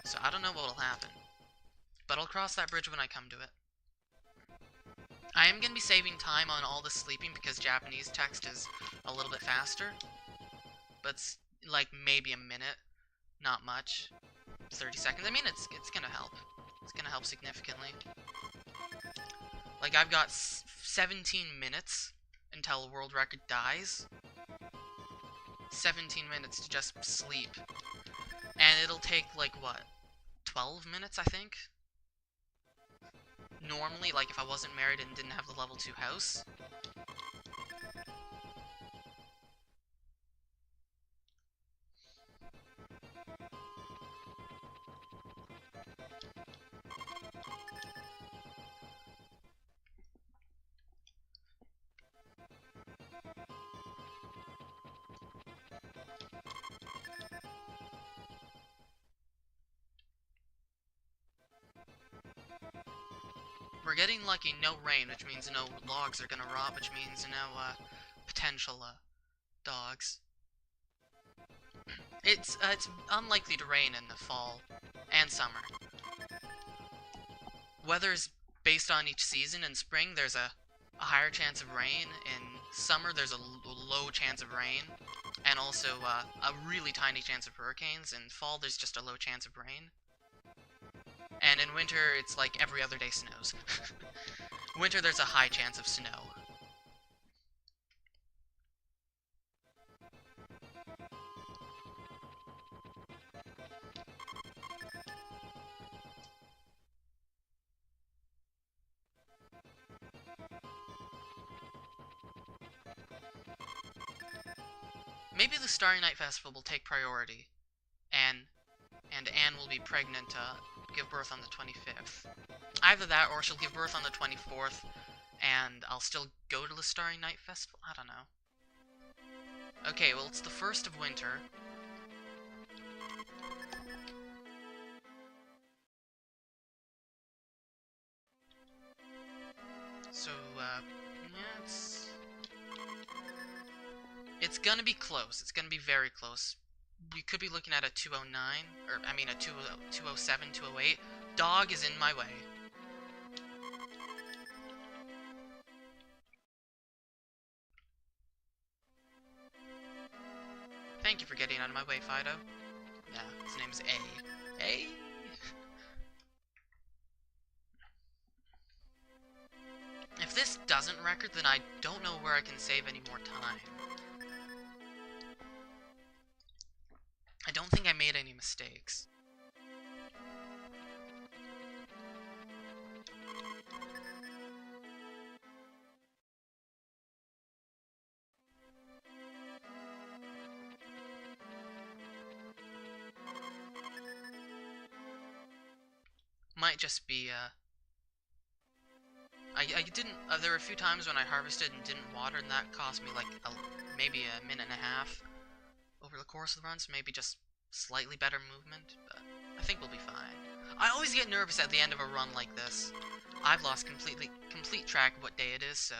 So I don't know what will happen. But I'll cross that bridge when I come to it. I am going to be saving time on all the sleeping because Japanese text is a little bit faster. But it's like maybe a minute, not much. 30 seconds. I mean, it's going to help. It's going to help significantly. Like, I've got 17 minutes until a world record dies. 17 minutes to just sleep. And it'll take, like, what? 12 minutes, I think? Normally, like, if I wasn't married and didn't have the level 2 house. We're getting lucky, no rain, which means no logs are gonna rot, which means no, potential, dogs. It's unlikely to rain in the fall and summer. Weather's based on each season. In spring, there's a higher chance of rain. In summer, there's a low chance of rain. And also, a really tiny chance of hurricanes. In fall, there's just a low chance of rain. And in winter, it's like every other day snows. Winter, there's a high chance of snow. Maybe the Starry Night Festival will take priority. And Anne will be pregnant to give birth on the 25th. Either that, or she'll give birth on the 24th, and I'll still go to the Starry Night Festival? I don't know. Okay, well, it's the first of winter. So, yeah, it's gonna be close. It's gonna be very close. We could be looking at a 209, or, I mean, a 207, 208. Dog is in my way. Thank you for getting out of my way, Fido. Yeah, his name's A. A? If this doesn't record, then I don't know where I can save any more time. I don't think I made any mistakes. Might just be, I didn't, there were a few times when I harvested and didn't water, and that cost me, like, maybe a minute and a half over the course of the run, so maybe just slightly better movement, but I think we'll be fine. I always get nervous at the end of a run like this. I've lost complete track of what day it is, so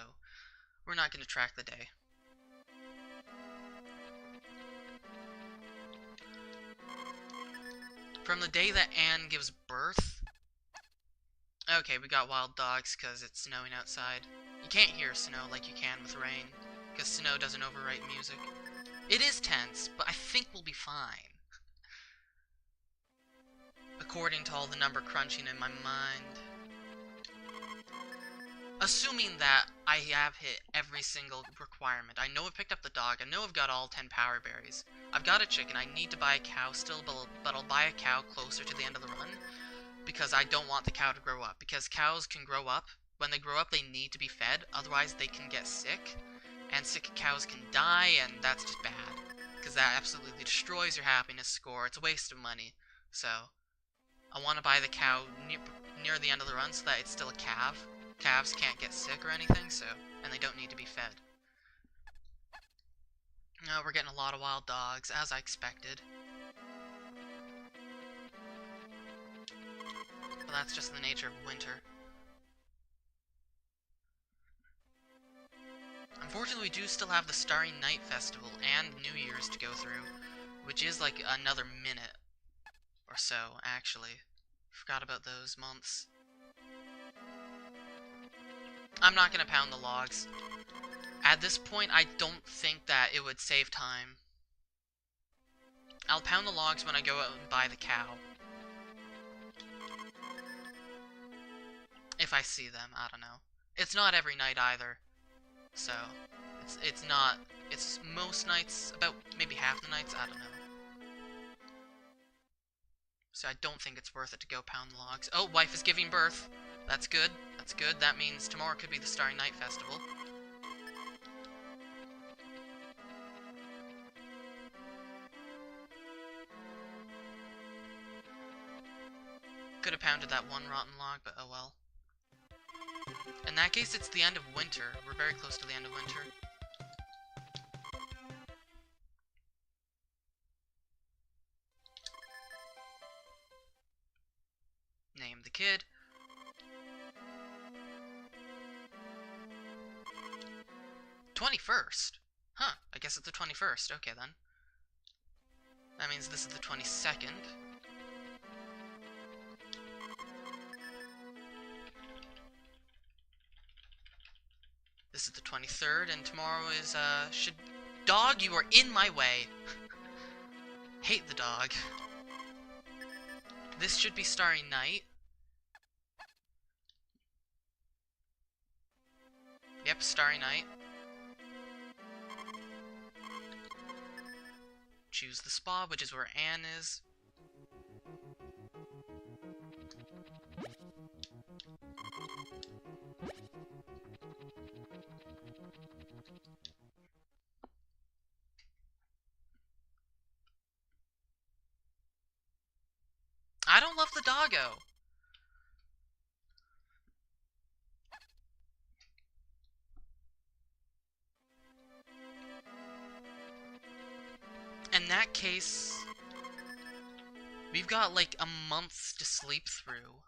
we're not going to track the day. From the day that Anne gives birth... Okay, we got wild dogs because it's snowing outside. You can't hear snow like you can with rain, because snow doesn't overwrite music. It is tense, but I think we'll be fine. According to all the number crunching in my mind. Assuming that I have hit every single requirement. I know I've picked up the dog. I know I've got all 10 power berries. I've got a chicken. I need to buy a cow still, but I'll buy a cow closer to the end of the run. Because I don't want the cow to grow up. Because cows can grow up. When they grow up, they need to be fed. Otherwise, they can get sick. And sick cows can die, and that's just bad. Because that absolutely destroys your happiness score. It's a waste of money. So, I want to buy the cow near the end of the run so that it's still a calf. Calves can't get sick or anything, so, and they don't need to be fed. No, we're getting a lot of wild dogs, as I expected. But that's just the nature of winter. Unfortunately, we do still have the Starry Night Festival and New Year's to go through, which is like another minute or so, actually. Forgot about those months. I'm not gonna pound the logs. At this point, I don't think that it would save time. I'll pound the logs when I go out and buy the cow. If I see them, I don't know. It's not every night either. So, it's not... It's most nights, about maybe half the nights, I don't know. So I don't think it's worth it to go pound the logs. Oh, wife is giving birth. That's good. That's good. That means tomorrow could be the Starry Night Festival. Could have pounded that one rotten log, but oh well. In that case, it's the end of winter. We're very close to the end of winter. Name the kid. '21st? Huh, I guess it's the 21st. Okay, then. That means this is the 22nd. This is the 23rd, and tomorrow is, Dog, you are in my way! Hate the dog. This should be Starry Night. Yep, Starry Night. Choose the spa, which is where Anne is. I don't love the doggo. In that case, we've got like a month to sleep through.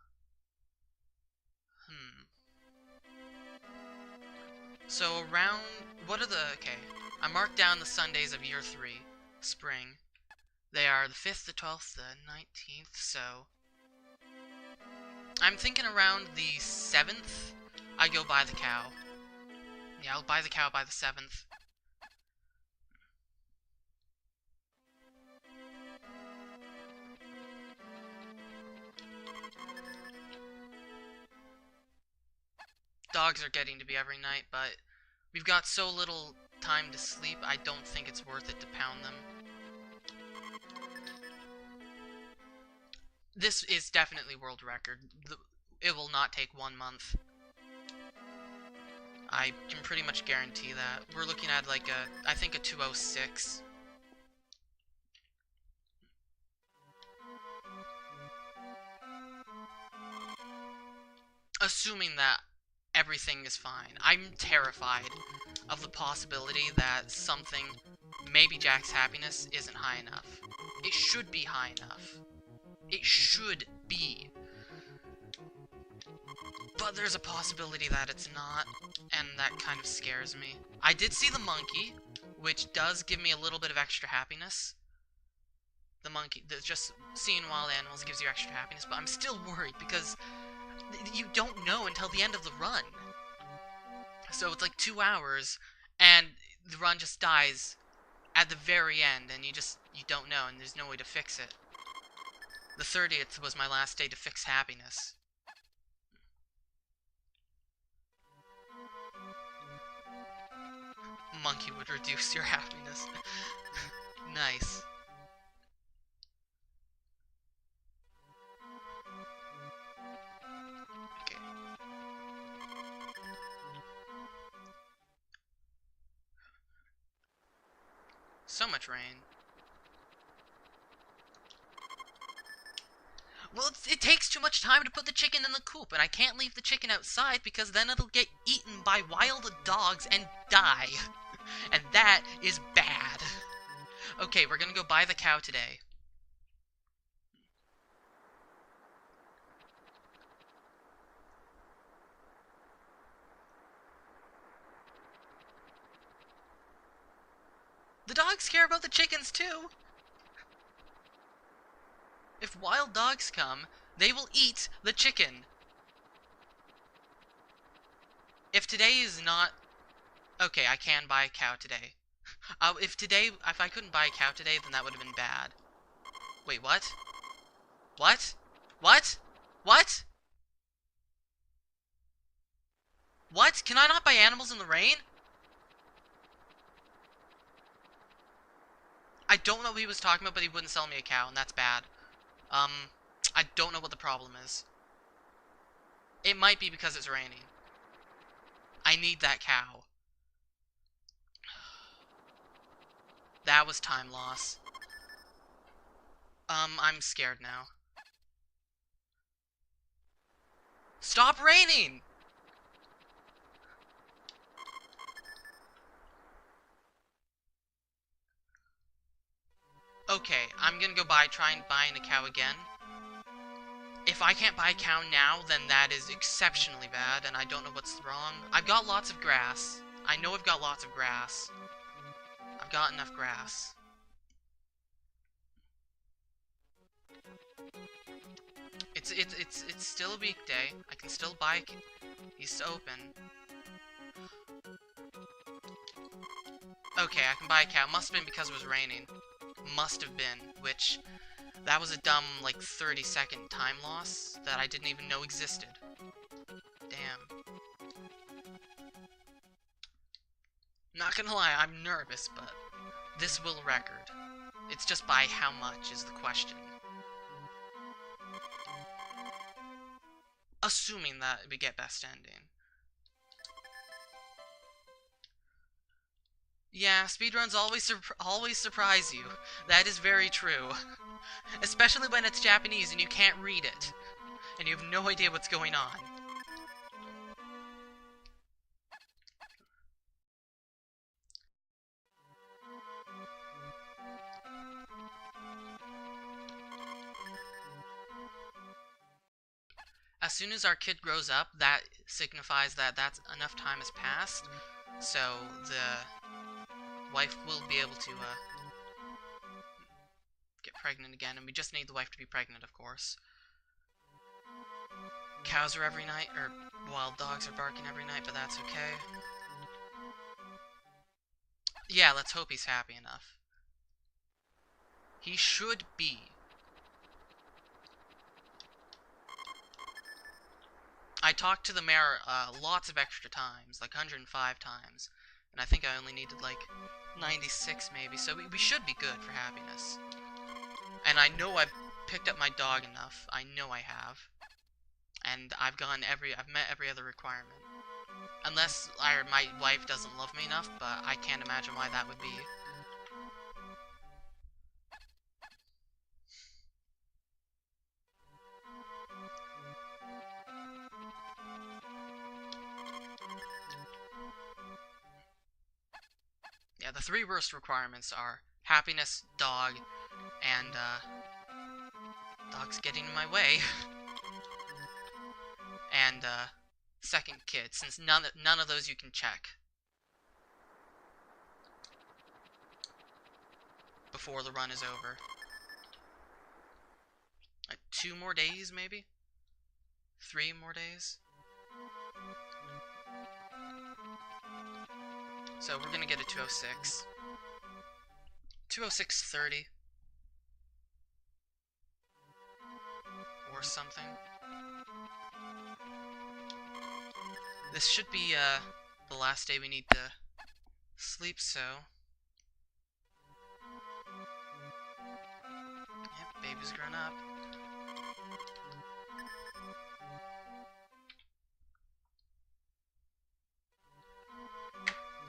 So around, what are the, okay, I marked down the Sundays of year 3, spring. They are the 5th, the 12th, the 19th, so... I'm thinking around the 7th, I go buy the cow. Yeah, I'll buy the cow by the 7th. Dogs are getting to be every night, but we've got so little time to sleep, I don't think it's worth it to pound them. This is definitely world record. It will not take 1 month. I can pretty much guarantee that. We're looking at like I think a 206. Assuming that everything is fine. I'm terrified of the possibility that something, maybe Jack's happiness, isn't high enough. It should be high enough. It should be. But there's a possibility that it's not, and that kind of scares me. I did see the monkey, which does give me a little bit of extra happiness. The monkey, just seeing wild animals gives you extra happiness, but I'm still worried because you don't know until the end of the run. So it's like 2 hours, and the run just dies at the very end, and you don't know, and there's no way to fix it. The 30th was my last day to fix happiness. Monkey would reduce your happiness. Nice. Okay. So much rain. Well, it takes too much time to put the chicken in the coop, and I can't leave the chicken outside because then it'll get eaten by wild dogs and die. And that is bad. Okay, we're gonna go buy the cow today. The dogs care about the chickens too. If wild dogs come, they will eat the chicken. If today is not... Okay, I can buy a cow today. If I couldn't buy a cow today, then that would have been bad. Wait, what? What? What? What? What? Can I not buy animals in the rain? I don't know what he was talking about, but he wouldn't sell me a cow, and that's bad. I don't know what the problem is. It might be because it's raining. I need that cow. That was time loss. I'm scared now. Stop raining! Okay, I'm gonna go try and buying a cow again. If I can't buy a cow now, then that is exceptionally bad, and I don't know what's wrong. I've got lots of grass. I know I've got lots of grass. I've got enough grass. It's still a weekday. I can still buy. He's open. Okay, I can buy a cow. Must have been because it was raining. Must have been, which that was a dumb like 30-second time loss that I didn't even know existed. Damn. Not gonna lie, I'm nervous, but this will record. It's just by how much is the question. Assuming that we get best ending. Yeah, speedruns always surprise you. That is very true. Especially when it's Japanese and you can't read it. And you have no idea what's going on. As soon as our kid grows up, that signifies that that's enough time has passed. So the wife will be able to get pregnant again, and we just need the wife to be pregnant, of course. Cows are every night, or wild dogs are barking every night, but that's okay. Yeah, let's hope he's happy enough. He should be. I talked to the mayor lots of extra times, like 105 times, and I think I only needed like 96 maybe, so we should be good for happiness. And I know I've picked up my dog enough. I know I have. And I've met every other requirement. Unless my wife doesn't love me enough, but I can't imagine why that would be. Yeah, the three worst requirements are happiness, dog, and dog's getting in my way. And second kid, since none of those you can check before the run is over. Like 2 more days, maybe? 3 more days? So we're gonna get a 206. 206.30. Or something. This should be the last day we need to sleep, so... Yep, baby's grown up.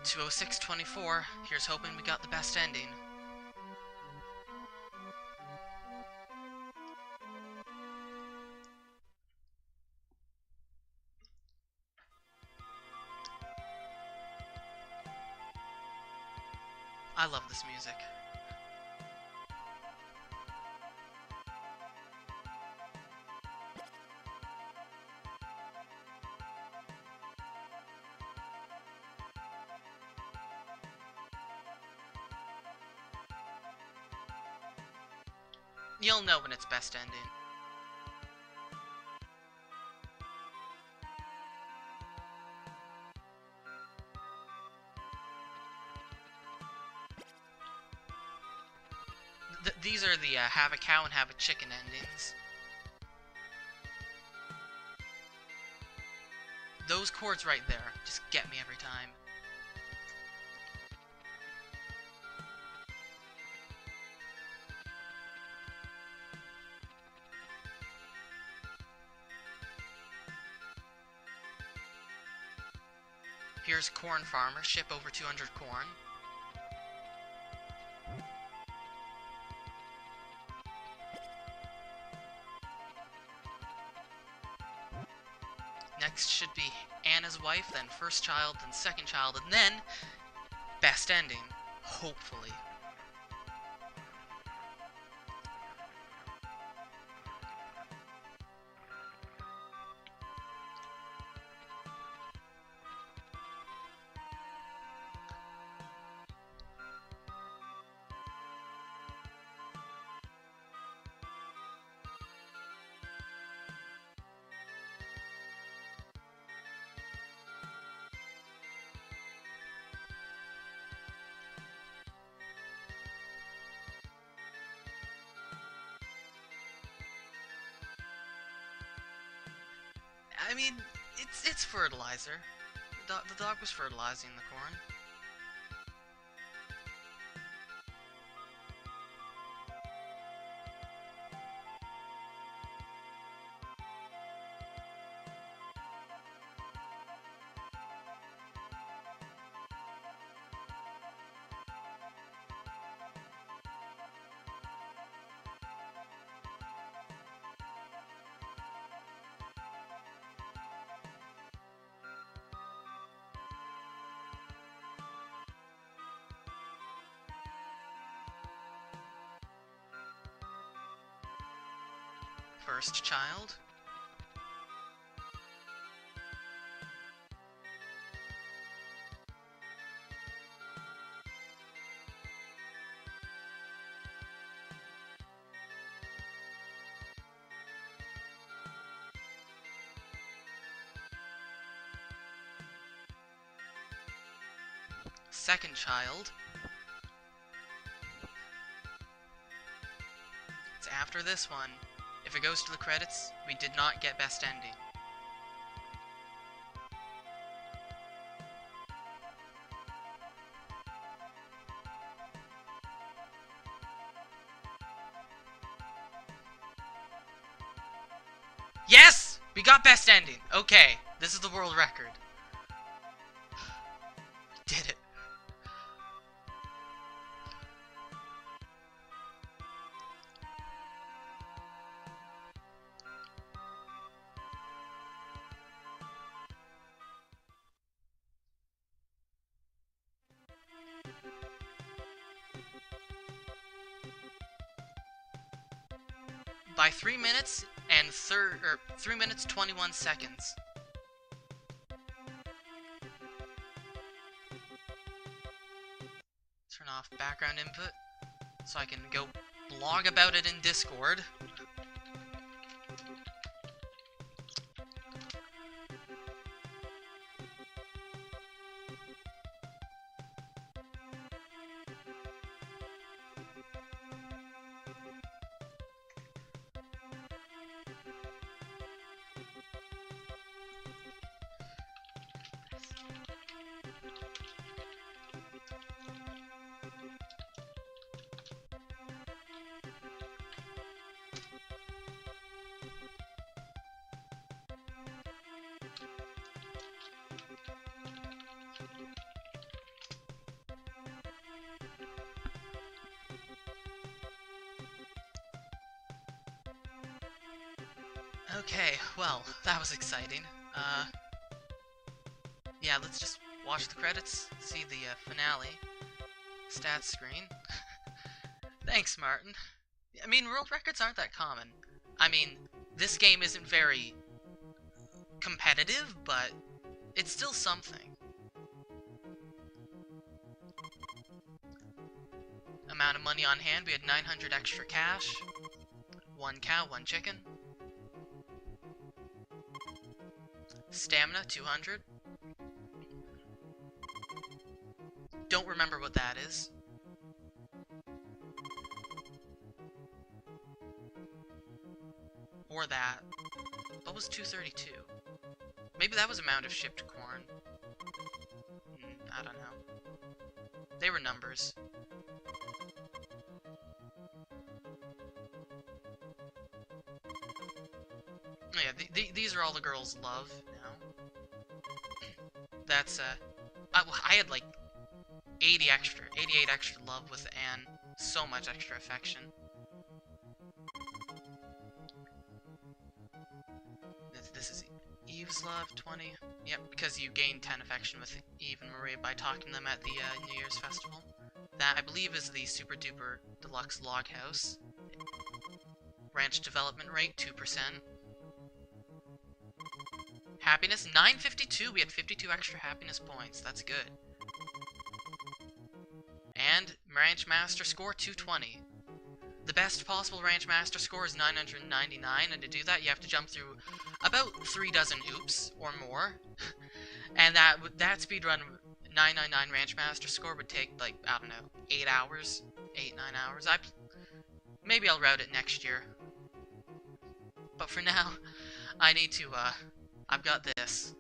$206.24. Here's hoping we got the best ending. I love this music. You'll know when it's best ending. These are the have a cow and have a chicken endings. Those chords right there just get me every time. Here's corn farmer, ship over 200 corn. Next should be Anna's wife, then first child, then second child, and then best ending, hopefully. I mean, it's fertilizer. The dog was fertilizing the corn. First child. Second child. It's after this one. If it goes to the credits, we did not get best ending. Yes! We got best ending! Okay, this is the world record. We did it. By 3 minutes and 3 minutes 21 seconds. Turn off background input so I can go blog about it in Discord. Okay, well, that was exciting. Yeah, let's just watch the credits, see the finale stats screen. Thanks, Martin. I mean, world records aren't that common. I mean, this game isn't very competitive, but it's still something. Amount of money on hand, we had 900 extra cash. 1 cow, 1 chicken. Stamina, 200. Don't remember what that is. Or that. What was 232? Maybe that was amount of shipped corn. I don't know. They were numbers. Oh yeah, these are all the girls love now. That's, I had like 88 extra love with Anne. So much extra affection. This is Eve's love, 20. Yep, because you gain 10 affection with Eve and Maria by talking to them at the New Year's Festival. That, I believe, is the Super Duper Deluxe Log House. Ranch development rate, 2%. Happiness, 952. We had 52 extra happiness points. That's good. And Ranch Master score, 220. The best possible Ranch Master score is 999, and to do that, you have to jump through about 3 dozen oops, or more. And that speedrun 999 Ranch Master score would take, like, I don't know, 8 hours? 8, 9 hours? Maybe I'll route it next year. But for now, I need to, I've got this.